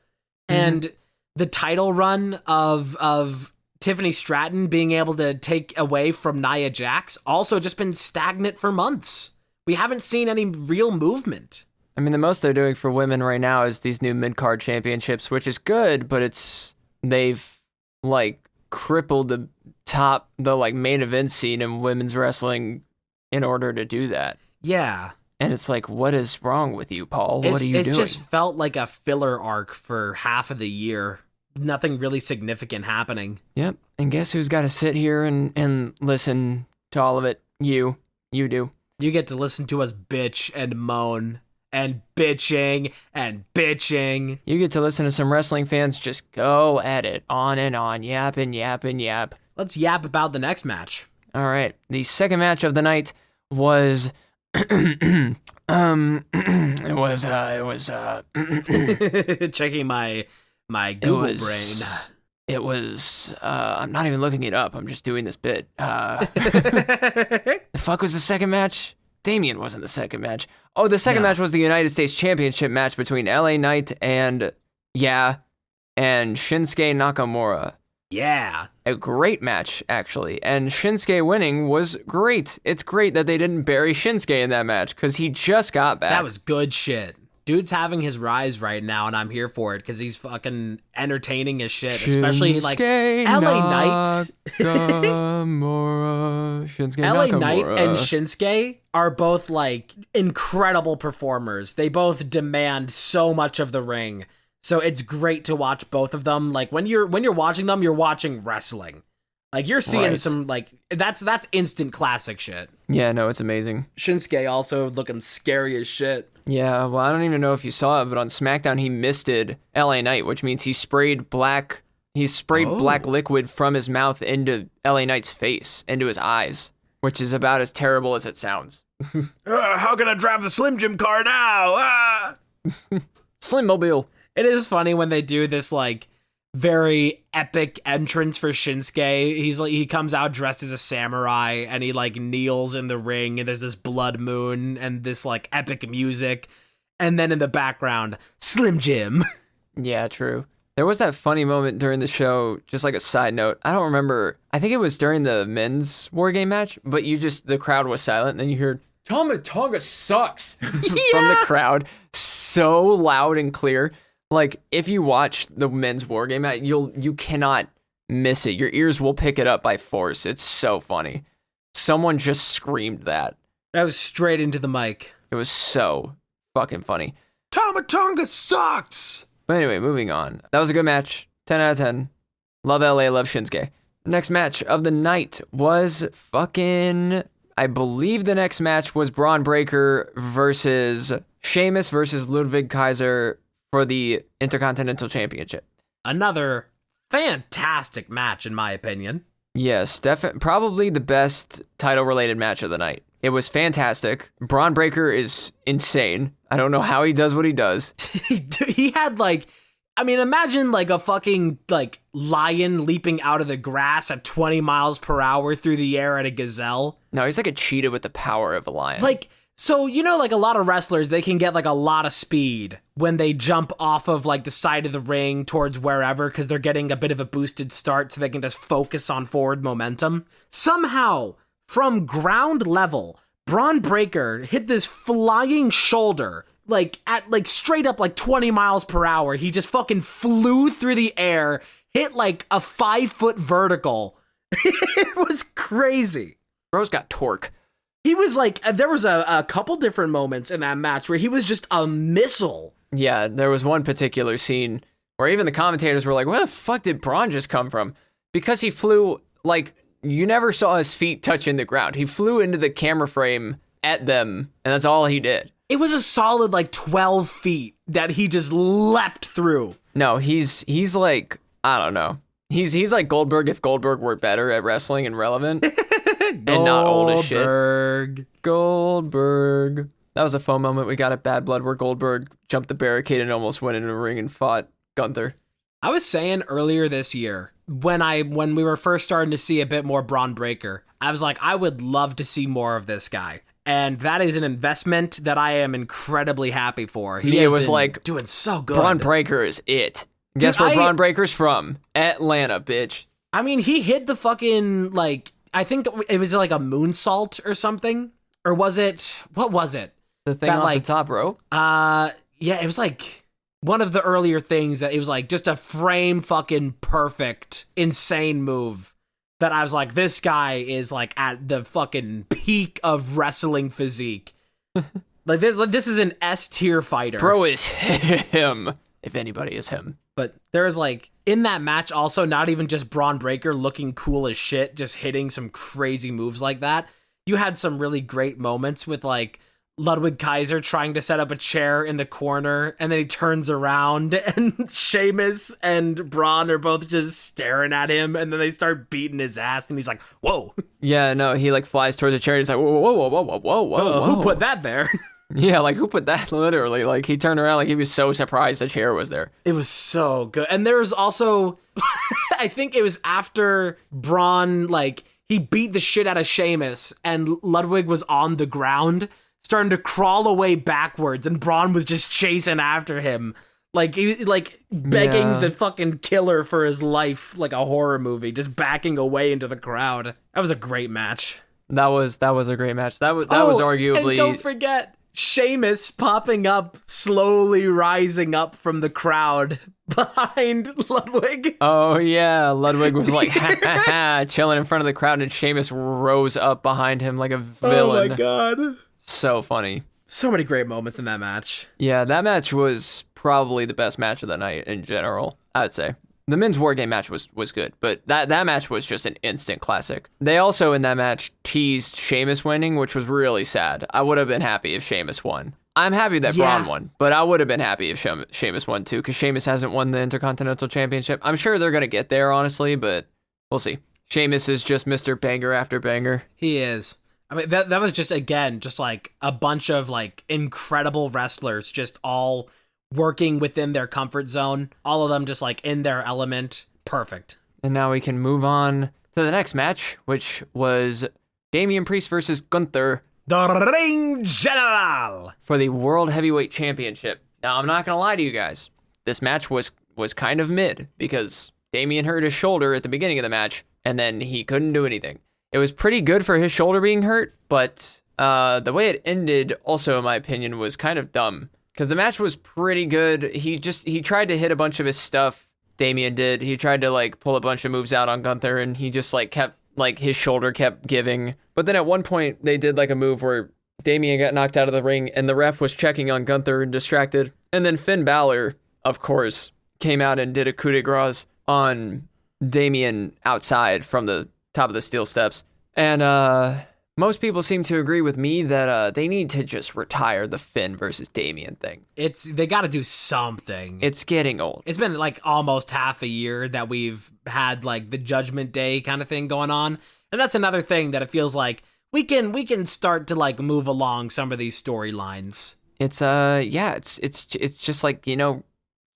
and the title run of Tiffany Stratton being able to take away from Nia Jax also just been stagnant for months. We haven't seen any real movement. I mean, the most they're doing for women right now is these new mid-card championships, which is good, but they've like crippled the like main event scene in women's wrestling in order to do that. Yeah. And it's like, what is wrong with you, Paul? What are you doing? It just felt like a filler arc for half of the year. Nothing really significant happening. Yep. And guess who's got to sit here and listen to all of it? You do. You get to listen to us bitch and moan and bitching and bitching. You get to listen to some wrestling fans just go at it on and on, yap and yap and yap. Let's yap about the next match. All right. The second match of the night was it was checking my Google brain. It was I'm not even looking it up. I'm just doing this bit. The fuck was the second match? Damien wasn't the second match. Oh, the second match was the United States Championship match between LA Knight and Shinsuke Nakamura. Yeah. A great match, actually. And Shinsuke winning was great. It's great that they didn't bury Shinsuke in that match, because he just got back. That was good shit. Dude's having his rise right now, and I'm here for it, because he's fucking entertaining as shit. Especially, like, LA Knight. LA Knight and Shinsuke are both, like, incredible performers. They both demand so much of the ring. So it's great to watch both of them. Like, when you're watching them, you're watching wrestling. Like, you're seeing some, like, that's instant classic shit. Yeah, no, it's amazing. Shinsuke also looking scary as shit. Yeah, well, I don't even know if you saw it, but on SmackDown, he misted LA Knight, which means he sprayed black liquid from his mouth into LA Knight's face, into his eyes, which is about as terrible as it sounds. How can I drive the Slim Jim car now? Slim Mobile. It is funny when they do this, like, very epic entrance for Shinsuke. He comes out dressed as a samurai, and he, like, kneels in the ring, and there's this blood moon and this, like, epic music, and then in the background, Slim Jim. Yeah, true. There was that funny moment during the show, just like a side note. I don't remember. I think it was during the men's Wargame match, but the crowd was silent, and then you heard, Tama Tonga sucks from the crowd. So loud and clear. Like, if you watch the men's Wargame match, you cannot miss it. Your ears will pick it up by force. It's so funny. Someone just screamed that. That was straight into the mic. It was so fucking funny. Tama Tonga sucks! But anyway, moving on. That was a good match. 10 out of 10. Love LA, love Shinsuke. The next match of the night was I believe the next match was Braun Breaker versus Sheamus versus Ludwig Kaiser for the Intercontinental Championship. Another fantastic match, in my opinion. Yes, probably the best title-related match of the night. It was fantastic. Braun Breaker is insane. I don't know how he does what he does. He had, like, I mean, imagine, like, a fucking, like, lion leaping out of the grass at 20 miles per hour through the air at a gazelle. No, he's like a cheetah with the power of a lion. Like, so, you know, like, a lot of wrestlers, they can get, like, a lot of speed when they jump off of, like, the side of the ring towards wherever, because they're getting a bit of a boosted start so they can just focus on forward momentum. Somehow, from ground level, Braun Breaker hit this flying shoulder like at like straight up like 20 miles per hour. He just fucking flew through the air, hit like a 5-foot vertical. It was crazy. Bro's got torque. He was like, there was a couple different moments in that match where he was just a missile. Yeah, there was one particular scene where even the commentators were like, where the fuck did Braun just come from? Because he flew, like, you never saw his feet touching the ground. He flew into the camera frame at them, and that's all he did. It was a solid, like, 12 feet that he just leapt through. No, he's like, I don't know. He's like Goldberg if Goldberg were better at wrestling and relevant. And not old as shit. Goldberg. That was a fun moment we got at Bad Blood where Goldberg jumped the barricade and almost went into a ring and fought Gunther. I was saying earlier this year, when we were first starting to see a bit more Braun Breaker, I was like, I would love to see more of this guy. And that is an investment that I am incredibly happy for. He was like doing so good. Braun Breaker is it. Guess where Braun Breaker's from? Atlanta, bitch. I mean, he hit the fucking, like, I think it was like a moonsault or something. Or was it, what was it? The thing off the top rope? Yeah, it was like one of the earlier things that it was like just a frame fucking perfect, insane move that I was like, this guy is like at the fucking peak of wrestling physique. Like this is an S tier fighter. Bro is him, if anybody is him. But there was like, in that match also, not even just Braun Breaker looking cool as shit, just hitting some crazy moves like that. You had some really great moments with like Ludwig Kaiser trying to set up a chair in the corner, and then he turns around and Sheamus and Braun are both just staring at him, and then they start beating his ass, and he's like, whoa. Yeah, no, he like flies towards the chair, and he's like, whoa, whoa, whoa, whoa, whoa, whoa. Who put that there? Yeah, like, who put that? Literally, like, he turned around like he was so surprised the chair was there. It was so good. And there was also, I think it was after Braun, like, he beat the shit out of Sheamus, and Ludwig was on the ground, starting to crawl away backwards, and Braun was just chasing after him. Like, begging the fucking killer for his life, like a horror movie, just backing away into the crowd. That was a great match. That was a great match. That was arguably... And don't forget... Sheamus popping up, slowly rising up from the crowd behind Ludwig. Oh, yeah. Ludwig was like, ha, ha, ha, chilling in front of the crowd, and Sheamus rose up behind him like a villain. Oh, my God. So funny. So many great moments in that match. Yeah, that match was probably the best match of the night in general, I'd say. The men's war game match was good, but that match was just an instant classic. They also, in that match, teased Sheamus winning, which was really sad. I would have been happy if Sheamus won. I'm happy that Braun won, but I would have been happy if Sheamus won too, because Sheamus hasn't won the Intercontinental Championship. I'm sure they're going to get there, honestly, but we'll see. Sheamus is just Mr. Banger after banger. He is. I mean, that was just, again, just like a bunch of like incredible wrestlers just all working within their comfort zone, all of them just like in their element. Perfect. And now we can move on to the next match, which was Damian Priest versus Gunther. The Ring General! For the World Heavyweight Championship. Now, I'm not going to lie to you guys. This match was kind of mid, because Damian hurt his shoulder at the beginning of the match, and then he couldn't do anything. It was pretty good for his shoulder being hurt, but the way it ended, also in my opinion, was kind of dumb. Because the match was pretty good. He tried to hit a bunch of his stuff. Damian did. He tried to like pull a bunch of moves out on Gunther, and he just like kept like his shoulder kept giving. But then at one point they did like a move where Damian got knocked out of the ring, and the ref was checking on Gunther and distracted. And then Finn Balor, of course, came out and did a coup de grace on Damian outside from the top of the steel steps. And most people seem to agree with me that they need to just retire the Finn versus Damian thing. They got to do something. It's getting old. It's been like almost half a year that we've had like the Judgment Day kind of thing going on, and that's another thing that it feels like we can start to like move along some of these storylines. It's it's just like,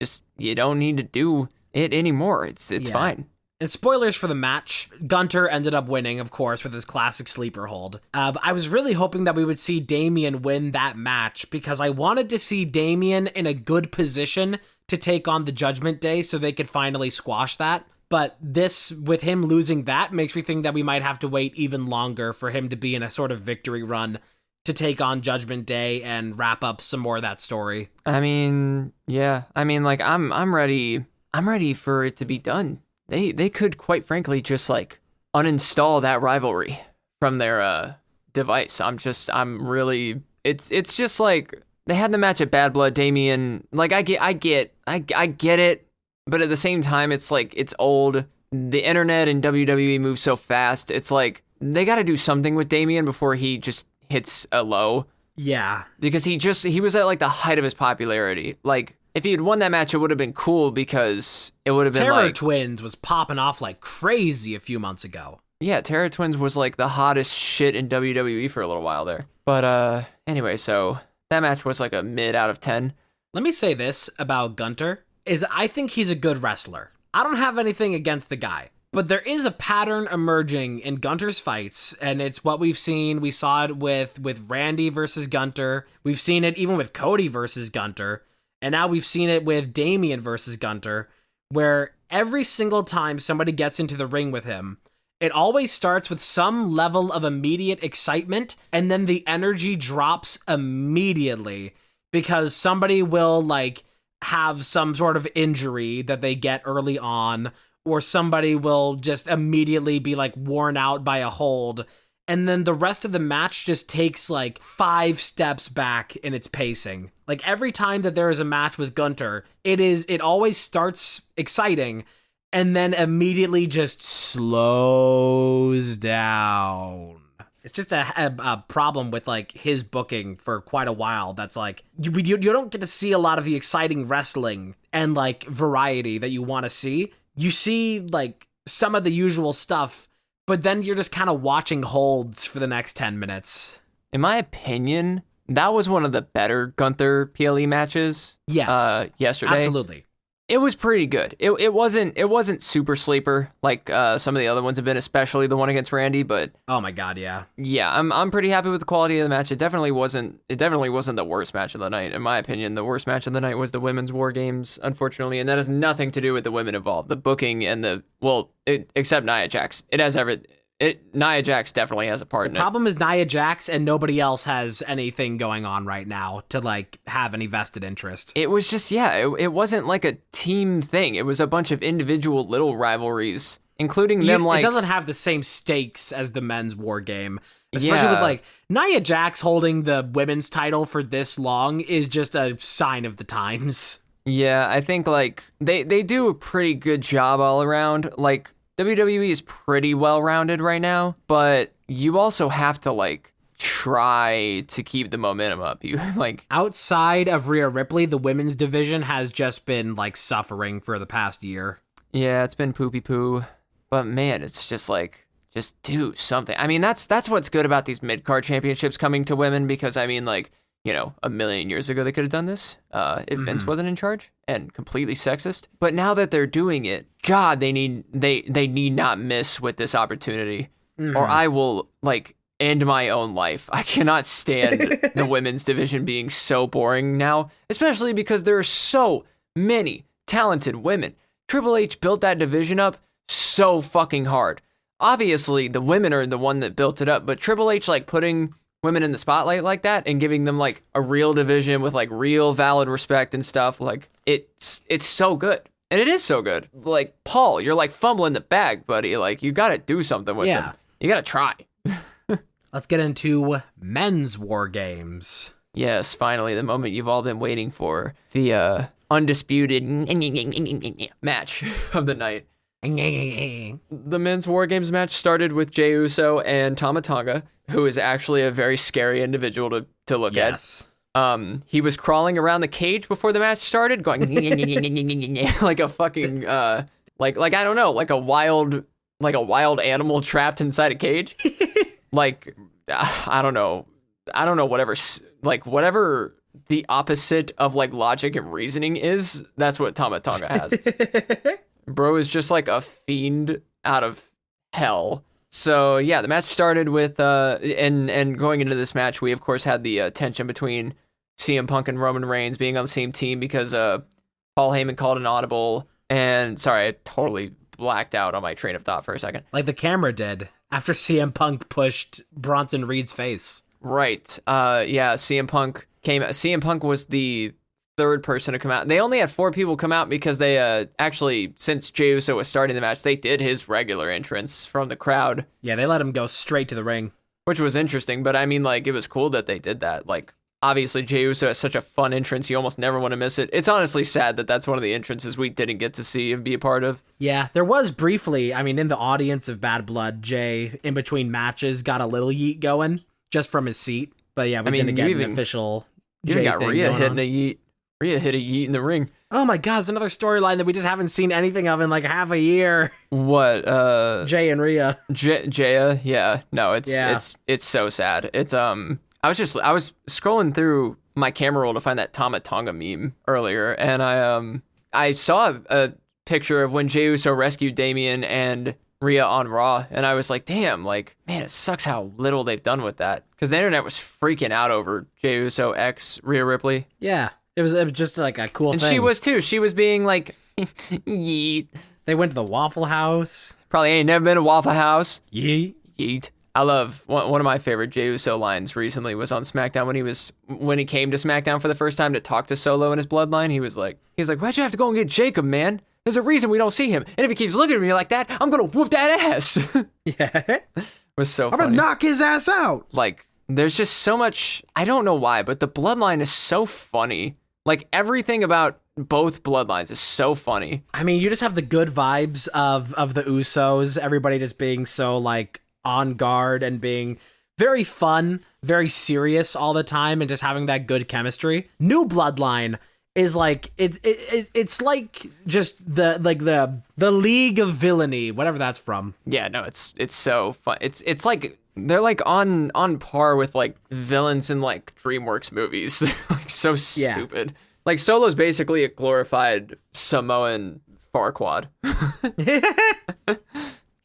just you don't need to do it anymore. It's fine. And spoilers for the match, Gunther ended up winning, of course, with his classic sleeper hold. But I was really hoping that we would see Damian win that match, because I wanted to see Damian in a good position to take on the Judgment Day so they could finally squash that. But this, with him losing that, makes me think that we might have to wait even longer for him to be in a sort of victory run to take on Judgment Day and wrap up some more of that story. I mean, yeah. I mean, like I'm ready. I'm ready for it to be done. They could quite frankly just like uninstall that rivalry from their device. I'm really it's just like they had the match at Bad Blood, Damian. Like I get it, but at the same time it's like it's old. The internet and WWE move so fast. It's like they got to do something with Damian before he just hits a low. Yeah. Because he was at like the height of his popularity. Like if he had won that match, it would have been cool because it would have been Terror like Twins was popping off like crazy a few months ago. Yeah, Terror Twins was like the hottest shit in WWE for a little while there. But anyway, so that match was like a mid out of 10. Let me say this about Gunter, is I think he's a good wrestler. I don't have anything against the guy, but there is a pattern emerging in Gunter's fights, and it's what we've seen. We saw it with Randy versus Gunter. We've seen it even with Cody versus Gunter, and now we've seen it with Damian versus Gunter, where every single time somebody gets into the ring with him, it always starts with some level of immediate excitement, and then the energy drops immediately because somebody will like have some sort of injury that they get early on, or somebody will just immediately be like worn out by a hold, and then the rest of the match just takes like 5 steps back in its pacing. Like every time that there is a match with Gunter, it always starts exciting and then immediately just slows down. It's just a problem with like his booking for quite a while. That's like you don't get to see a lot of the exciting wrestling and like variety that you want to see. You see like some of the usual stuff, but then you're just kind of watching holds for the next 10 minutes. In my opinion, that was one of the better Gunther PLE matches. Yes, yesterday. Absolutely. It was pretty good. It wasn't super sleeper like some of the other ones have been, especially the one against Randy. But oh my god, yeah. I'm pretty happy with the quality of the match. It definitely wasn't the worst match of the night, in my opinion. The worst match of the night was the women's Wargames, unfortunately, and that has nothing to do with the women involved. The booking and except Nia Jax, Nia Jax definitely has a part in it. The problem is Nia Jax and nobody else has anything going on right now to like have any vested interest. It was just, it wasn't like a team thing. It was a bunch of individual little rivalries, including them like... It doesn't have the same stakes as the men's war game. Especially with like Nia Jax holding the women's title for this long is just a sign of the times. Yeah, I think like they do a pretty good job all around. Like WWE is pretty well-rounded right now, but you also have to like try to keep the momentum up. You like outside of Rhea Ripley, the women's division has just been like suffering for the past year. Yeah, it's been poopy poo, but man, it's just like just do something. I mean, that's what's good about these mid-card championships coming to women, because I mean, like, you know, a million years ago they could have done this if Vince wasn't in charge and completely sexist. But now that they're doing it, God, they need not miss with this opportunity, or I will like end my own life. I cannot stand the women's division being so boring now, especially because there are so many talented women. Triple H built that division up so fucking hard. Obviously, the women are the one that built it up, but Triple H like putting women in the spotlight like that and giving them like a real division with like real valid respect and stuff, like it's so good. And it is so good. Like, Paul, you're like fumbling the bag, buddy. Like, you gotta do something with them. You gotta try. Let's get into men's war games. Yes, finally, the moment you've all been waiting for. The undisputed match of the night. The men's War Games match started with Jey Uso and Tama Tonga, who is actually a very scary individual to look at. He was crawling around the cage before the match started, going like a fucking like I don't know, like a wild animal trapped inside a cage. Like I don't know, whatever the opposite of like logic and reasoning is, that's what Tama Tonga has. Bro is just like a fiend out of hell. So yeah, the match started with and going into this match, we of course had the tension between CM Punk and Roman Reigns being on the same team because Paul Heyman called an audible. And sorry, I totally blacked out on my train of thought for a second. Like the camera did after CM Punk pushed Bronson Reed's face. Right. Yeah, CM Punk was the third person to come out. They only had 4 people come out because they actually, since Jey Uso was starting the match, they did his regular entrance from the crowd. Yeah, they let him go straight to the ring. Which was interesting, but I mean, like, it was cool that they did that. Like, obviously, Jey Uso has such a fun entrance, you almost never want to miss it. It's honestly sad that that's one of the entrances we didn't get to see and be a part of. Yeah, there was briefly, I mean, in the audience of Bad Blood, Jay, in between matches, got a little yeet going just from his seat. But yeah, we didn't get an official Jay thing. You got Rhea hitting a yeet. Rhea hit a yeet in the ring. Oh my god, it's another storyline that we just haven't seen anything of in like half a year. What? Jay and Rhea. Jaya? Yeah. No, it's so sad. It's I was scrolling through my camera roll to find that Tama Tonga meme earlier, and I saw a picture of when Jey Uso rescued Damian and Rhea on Raw, and I was like, damn, like, man, it sucks how little they've done with that. Because the internet was freaking out over Jey Uso x Rhea Ripley. Yeah. It was just like a cool thing. And she was too. She was being like, yeet. They went to the Waffle House. Probably ain't never been to Waffle House. Yeet. Yeet. I love, one of my favorite Jey Uso lines recently was on SmackDown when he came to SmackDown for the first time to talk to Solo and his bloodline. He was like, why'd you have to go and get Jacob, man? There's a reason we don't see him. And if he keeps looking at me like that, I'm going to whoop that ass. Yeah. It was so funny. I'm going to knock his ass out. Like, there's just so much, I don't know why, but the bloodline is so funny. Like, everything about both bloodlines is so funny. I mean, you just have the good vibes of the Usos, everybody just being so, like, on guard and being very fun, very serious all the time, and just having that good chemistry. New bloodline is like, it's like just the League of Villainy, whatever that's from. Yeah, no, it's so fun. It's like, they're like on par with like villains in like DreamWorks movies. They're like so stupid. Yeah. Like Solo's basically a glorified Samoan Farquaad.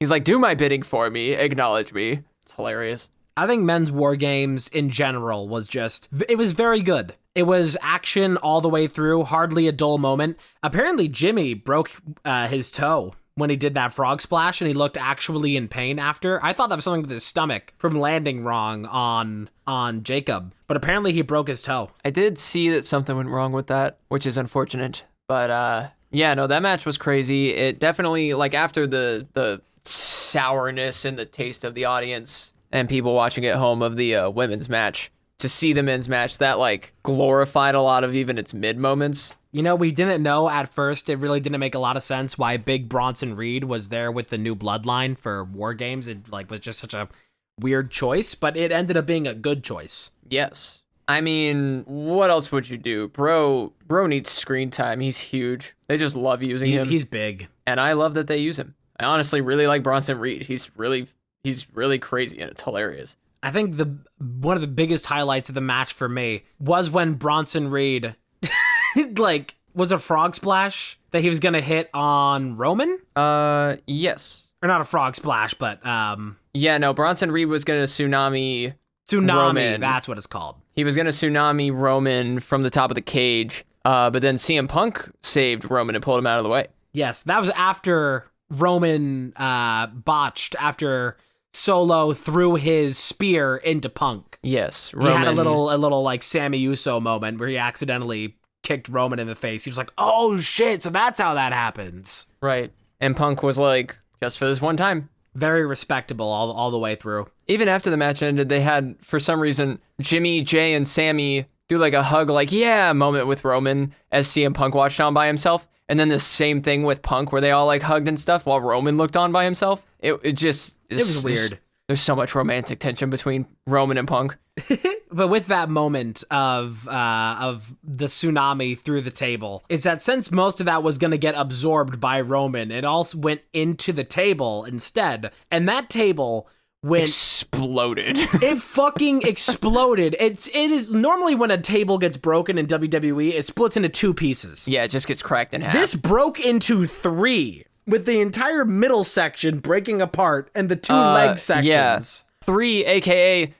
He's like, do my bidding for me, acknowledge me. It's hilarious. I think men's war games in general it was very good. It was action all the way through, hardly a dull moment. Apparently Jimmy broke his toe when he did that frog splash, and he looked actually in pain after. I thought that was something with his stomach from landing wrong on Jacob, but apparently he broke his toe. I did see that something went wrong with that, which is unfortunate. But yeah, no, that match was crazy. It definitely, like, after the sourness and the taste of the audience and people watching at home of the women's match, to see the men's match, that like glorified a lot of even its mid moments. You know, we didn't know at first, it really didn't make a lot of sense why Big Bronson Reed was there with the new bloodline for Wargames. It like was just such a weird choice, but it ended up being a good choice. Yes. I mean, what else would you do? Bro needs screen time. He's huge. They just love using him. He's big. And I love that they use him. I honestly really like Bronson Reed. He's really crazy and it's hilarious. I think one of the biggest highlights of the match for me was when Bronson Reed like was a frog splash that he was gonna hit on Roman? Yes. Or not a frog splash, but yeah, no, Bronson Reed was gonna tsunami Roman. That's what it's called. He was gonna tsunami Roman from the top of the cage, but then CM Punk saved Roman and pulled him out of the way. Yes, that was after Roman botched, after Solo threw his spear into Punk. Yes, Roman. He had a little like Sammy Uso moment where he accidentally kicked Roman in the face. He was like, "Oh shit!" So that's how that happens, right? And Punk was like, "Just for this one time." Very respectable all the way through. Even after the match ended, they had, for some reason, Jimmy, Jay, and Sammy do like a hug, like yeah moment with Roman as CM Punk watched on by himself. And then the same thing with Punk where they all like hugged and stuff while Roman looked on by himself. It was weird. There's so much romantic tension between Roman and Punk. But with that moment of the tsunami through the table, is that since most of that was going to get absorbed by Roman, it all went into the table instead. And that table exploded. It fucking exploded. It is normally when a table gets broken in WWE, it splits into 2 pieces. Yeah, it just gets cracked in half. This broke into 3, with the entire middle section breaking apart and the 2 leg sections. Yeah. 3, aka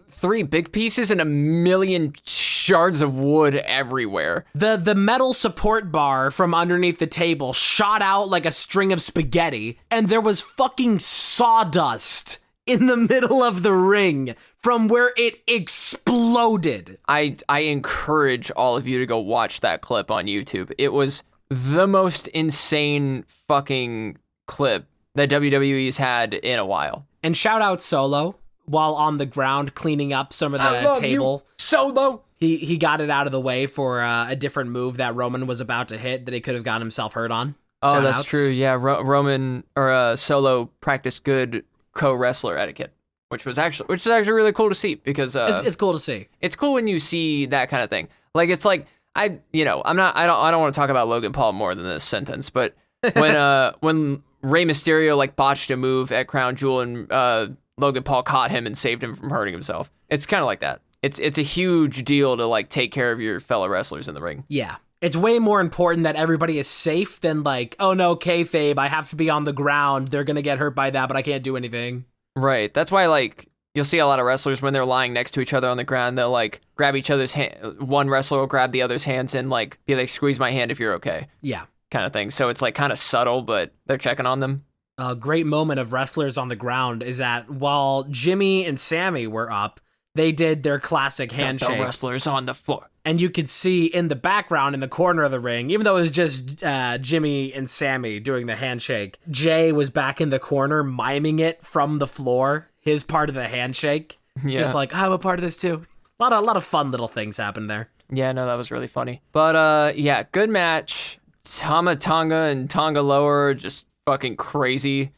3 big pieces and a million shards of wood everywhere. The metal support bar from underneath the table shot out like a string of spaghetti, and there was fucking sawdust in the middle of the ring from where it exploded. I encourage all of you to go watch that clip on YouTube. It was the most insane fucking clip that WWE's had in a while. And shout out Solo while on the ground cleaning up some of the table. Solo. He got it out of the way for a different move that Roman was about to hit that he could have gotten himself hurt on. Oh, Shout that's outs. true. Yeah, Roman or Solo practiced good co-wrestler etiquette, which is actually really cool to see because It's cool to see. it's cool when you see that kind of thing. Like it's like I don't want to talk about Logan Paul more than this sentence, but when Rey Mysterio like botched a move at Crown Jewel and Logan Paul caught him and saved him from hurting himself. It's kind of like that. It's a huge deal to like take care of your fellow wrestlers in the ring. Yeah. It's way more important that everybody is safe than like, oh no, kayfabe, I have to be on the ground. They're going to get hurt by that, but I can't do anything. Right. That's why like you'll see a lot of wrestlers when they're lying next to each other on the ground, they'll like grab each other's hand. One wrestler will grab the other's hands and like be like, squeeze my hand if you're okay. Yeah. Kind of thing. So it's like kind of subtle, but they're checking on them. A great moment of wrestlers on the ground is that while Jimmy and Sammy were up, they did their classic handshake. The wrestlers on the floor. And you could see in the background, in the corner of the ring, even though it was just Jimmy and Sammy doing the handshake, Jay was back in the corner miming it from the floor, his part of the handshake. Yeah. Just like, I'm a part of this too. A lot of fun little things happened there. Yeah, no, that was really funny. But yeah, good match. Tama Tonga and Tonga Lower just fucking crazy.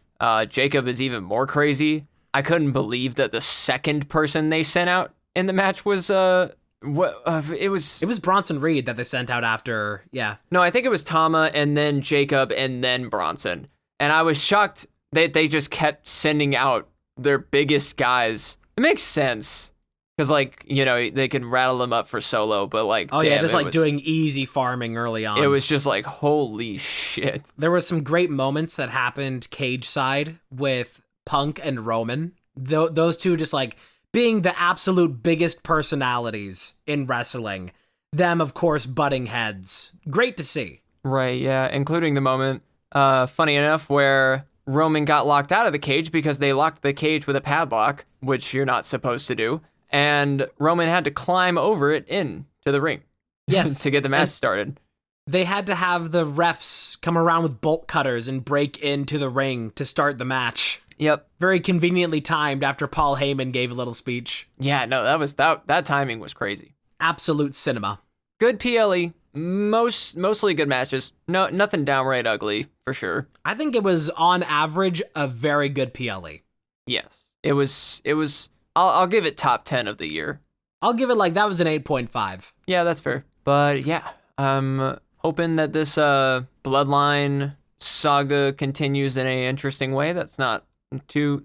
Jacob is even more crazy. I couldn't believe that the second person they sent out in the match was it was Bronson Reed that they sent out after. Yeah. No, I think it was Tama and then Jacob and then Bronson. And I was shocked that they just kept sending out their biggest guys. It makes sense. Because, like, you know, they can rattle them up for Solo, but, like... Oh, yeah, just, like, doing easy farming early on. It was just, like, holy shit. There were some great moments that happened cage side with Punk and Roman. Those two just, like, being the absolute biggest personalities in wrestling. Them, of course, butting heads. Great to see. Right, yeah, including the moment, funny enough, where Roman got locked out of the cage because they locked the cage with a padlock, which you're not supposed to do. And Roman had to climb over it into the ring. Yes. To get the match started. They had to have the refs come around with bolt cutters and break into the ring to start the match. Yep. Very conveniently timed after Paul Heyman gave a little speech. Yeah, no, that timing was crazy. Absolute cinema. Good PLE. Mostly good matches. No, nothing downright ugly, for sure. I think it was, on average, a very good PLE. Yes. It was I'll give it top 10 of the year. I'll give it that was an 8.5. Yeah, that's fair. But yeah, I'm hoping that this Bloodline saga continues in a interesting way. That's not too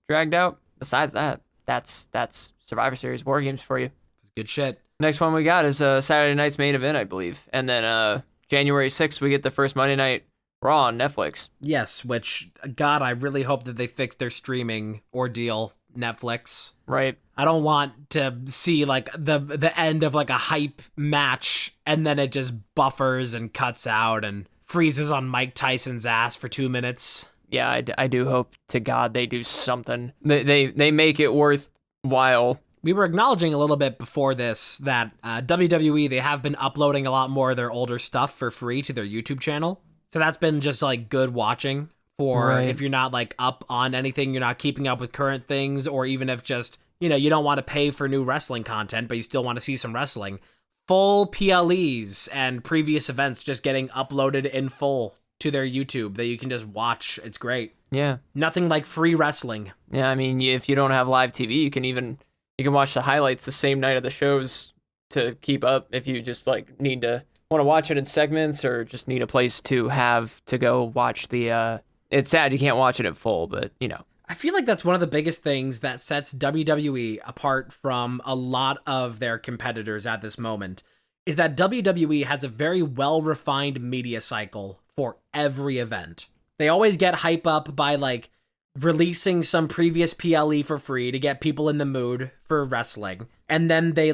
dragged out. Besides that, that's Survivor Series Wargames for you. Good shit. Next one we got is Saturday night's main event, I believe. And then January 6th, we get the first Monday Night Raw on Netflix. Yes, which, God, I really hope that they fix their streaming ordeal. Netflix. Right. I don't want to see the end of a hype match and then it just buffers and cuts out and freezes on Mike Tyson's ass for 2 minutes. Yeah, I do hope to God they do something. They make it worthwhile. We were acknowledging a little bit before this that WWE, they have been uploading a lot more of their older stuff for free to their YouTube channel. So that's been just good watching. For right. If you're not up on anything, you're not keeping up with current things, or even if just, you don't want to pay for new wrestling content, but you still want to see some wrestling. Full PLEs and previous events just getting uploaded in full to their YouTube that you can just watch. It's great. Yeah. Nothing like free wrestling. Yeah, I mean, if you don't have live TV, you can watch the highlights the same night of the shows to keep up if you just want to watch it in segments or just need a place to have to go watch the It's sad you can't watch it in full, but, I feel like that's one of the biggest things that sets WWE apart from a lot of their competitors at this moment, is that WWE has a very well-refined media cycle for every event. They always get hype up by, releasing some previous PLE for free to get people in the mood for wrestling. And then they,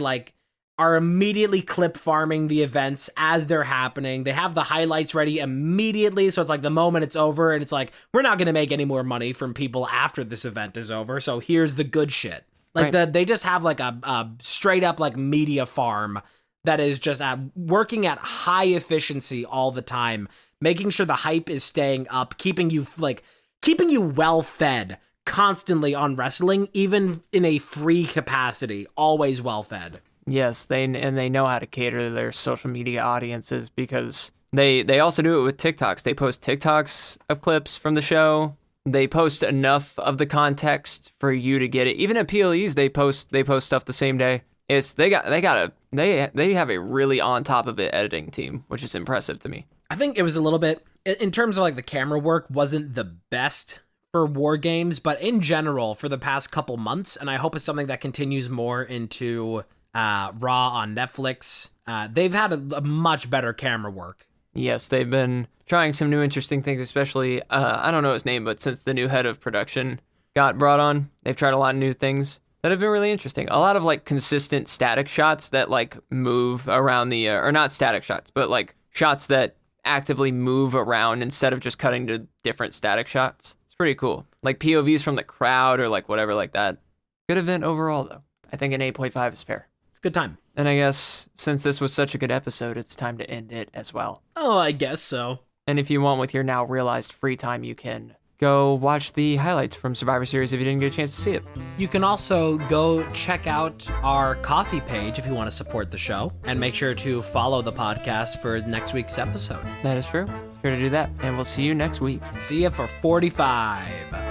are immediately clip farming the events as they're happening. They have the highlights ready immediately, so it's like the moment it's over, and it's like, we're not going to make any more money from people after this event is over, so here's the good shit. Like, they just have like a straight up like media farm that is just working at high efficiency all the time, making sure the hype is staying up, keeping you well fed constantly on wrestling, even in a free capacity, always well fed. Yes, they know how to cater to their social media audiences, because they also do it with TikToks. They post TikToks of clips from the show. They post enough of the context for you to get it. Even at PLEs, they post stuff the same day. They have a really on top of it editing team, which is impressive to me. I think it was a little bit, in terms of like the camera work, wasn't the best for Wargames, but in general for the past couple months, and I hope it's something that continues more into Raw on Netflix. They've had a much better camera work. Yes, they've been trying some new interesting things, especially, I don't know his name, but since the new head of production got brought on, they've tried a lot of new things that have been really interesting. A lot of like consistent static shots that like move around the, or not static shots, but like shots that actively move around instead of just cutting to different static shots. It's pretty cool. Like POVs from the crowd or like whatever like that. Good event overall though. I think an 8.5 is fair. It's a good time. And I guess since this was such a good episode, it's time to end it as well. Oh, I guess so. And if you want, with your now realized free time, you can go watch the highlights from Survivor Series if you didn't get a chance to see it. You can also go check out our coffee page if you want to support the show, and make sure to follow the podcast for next week's episode. That is true. Sure to do that, and we'll see you next week. See you for 45.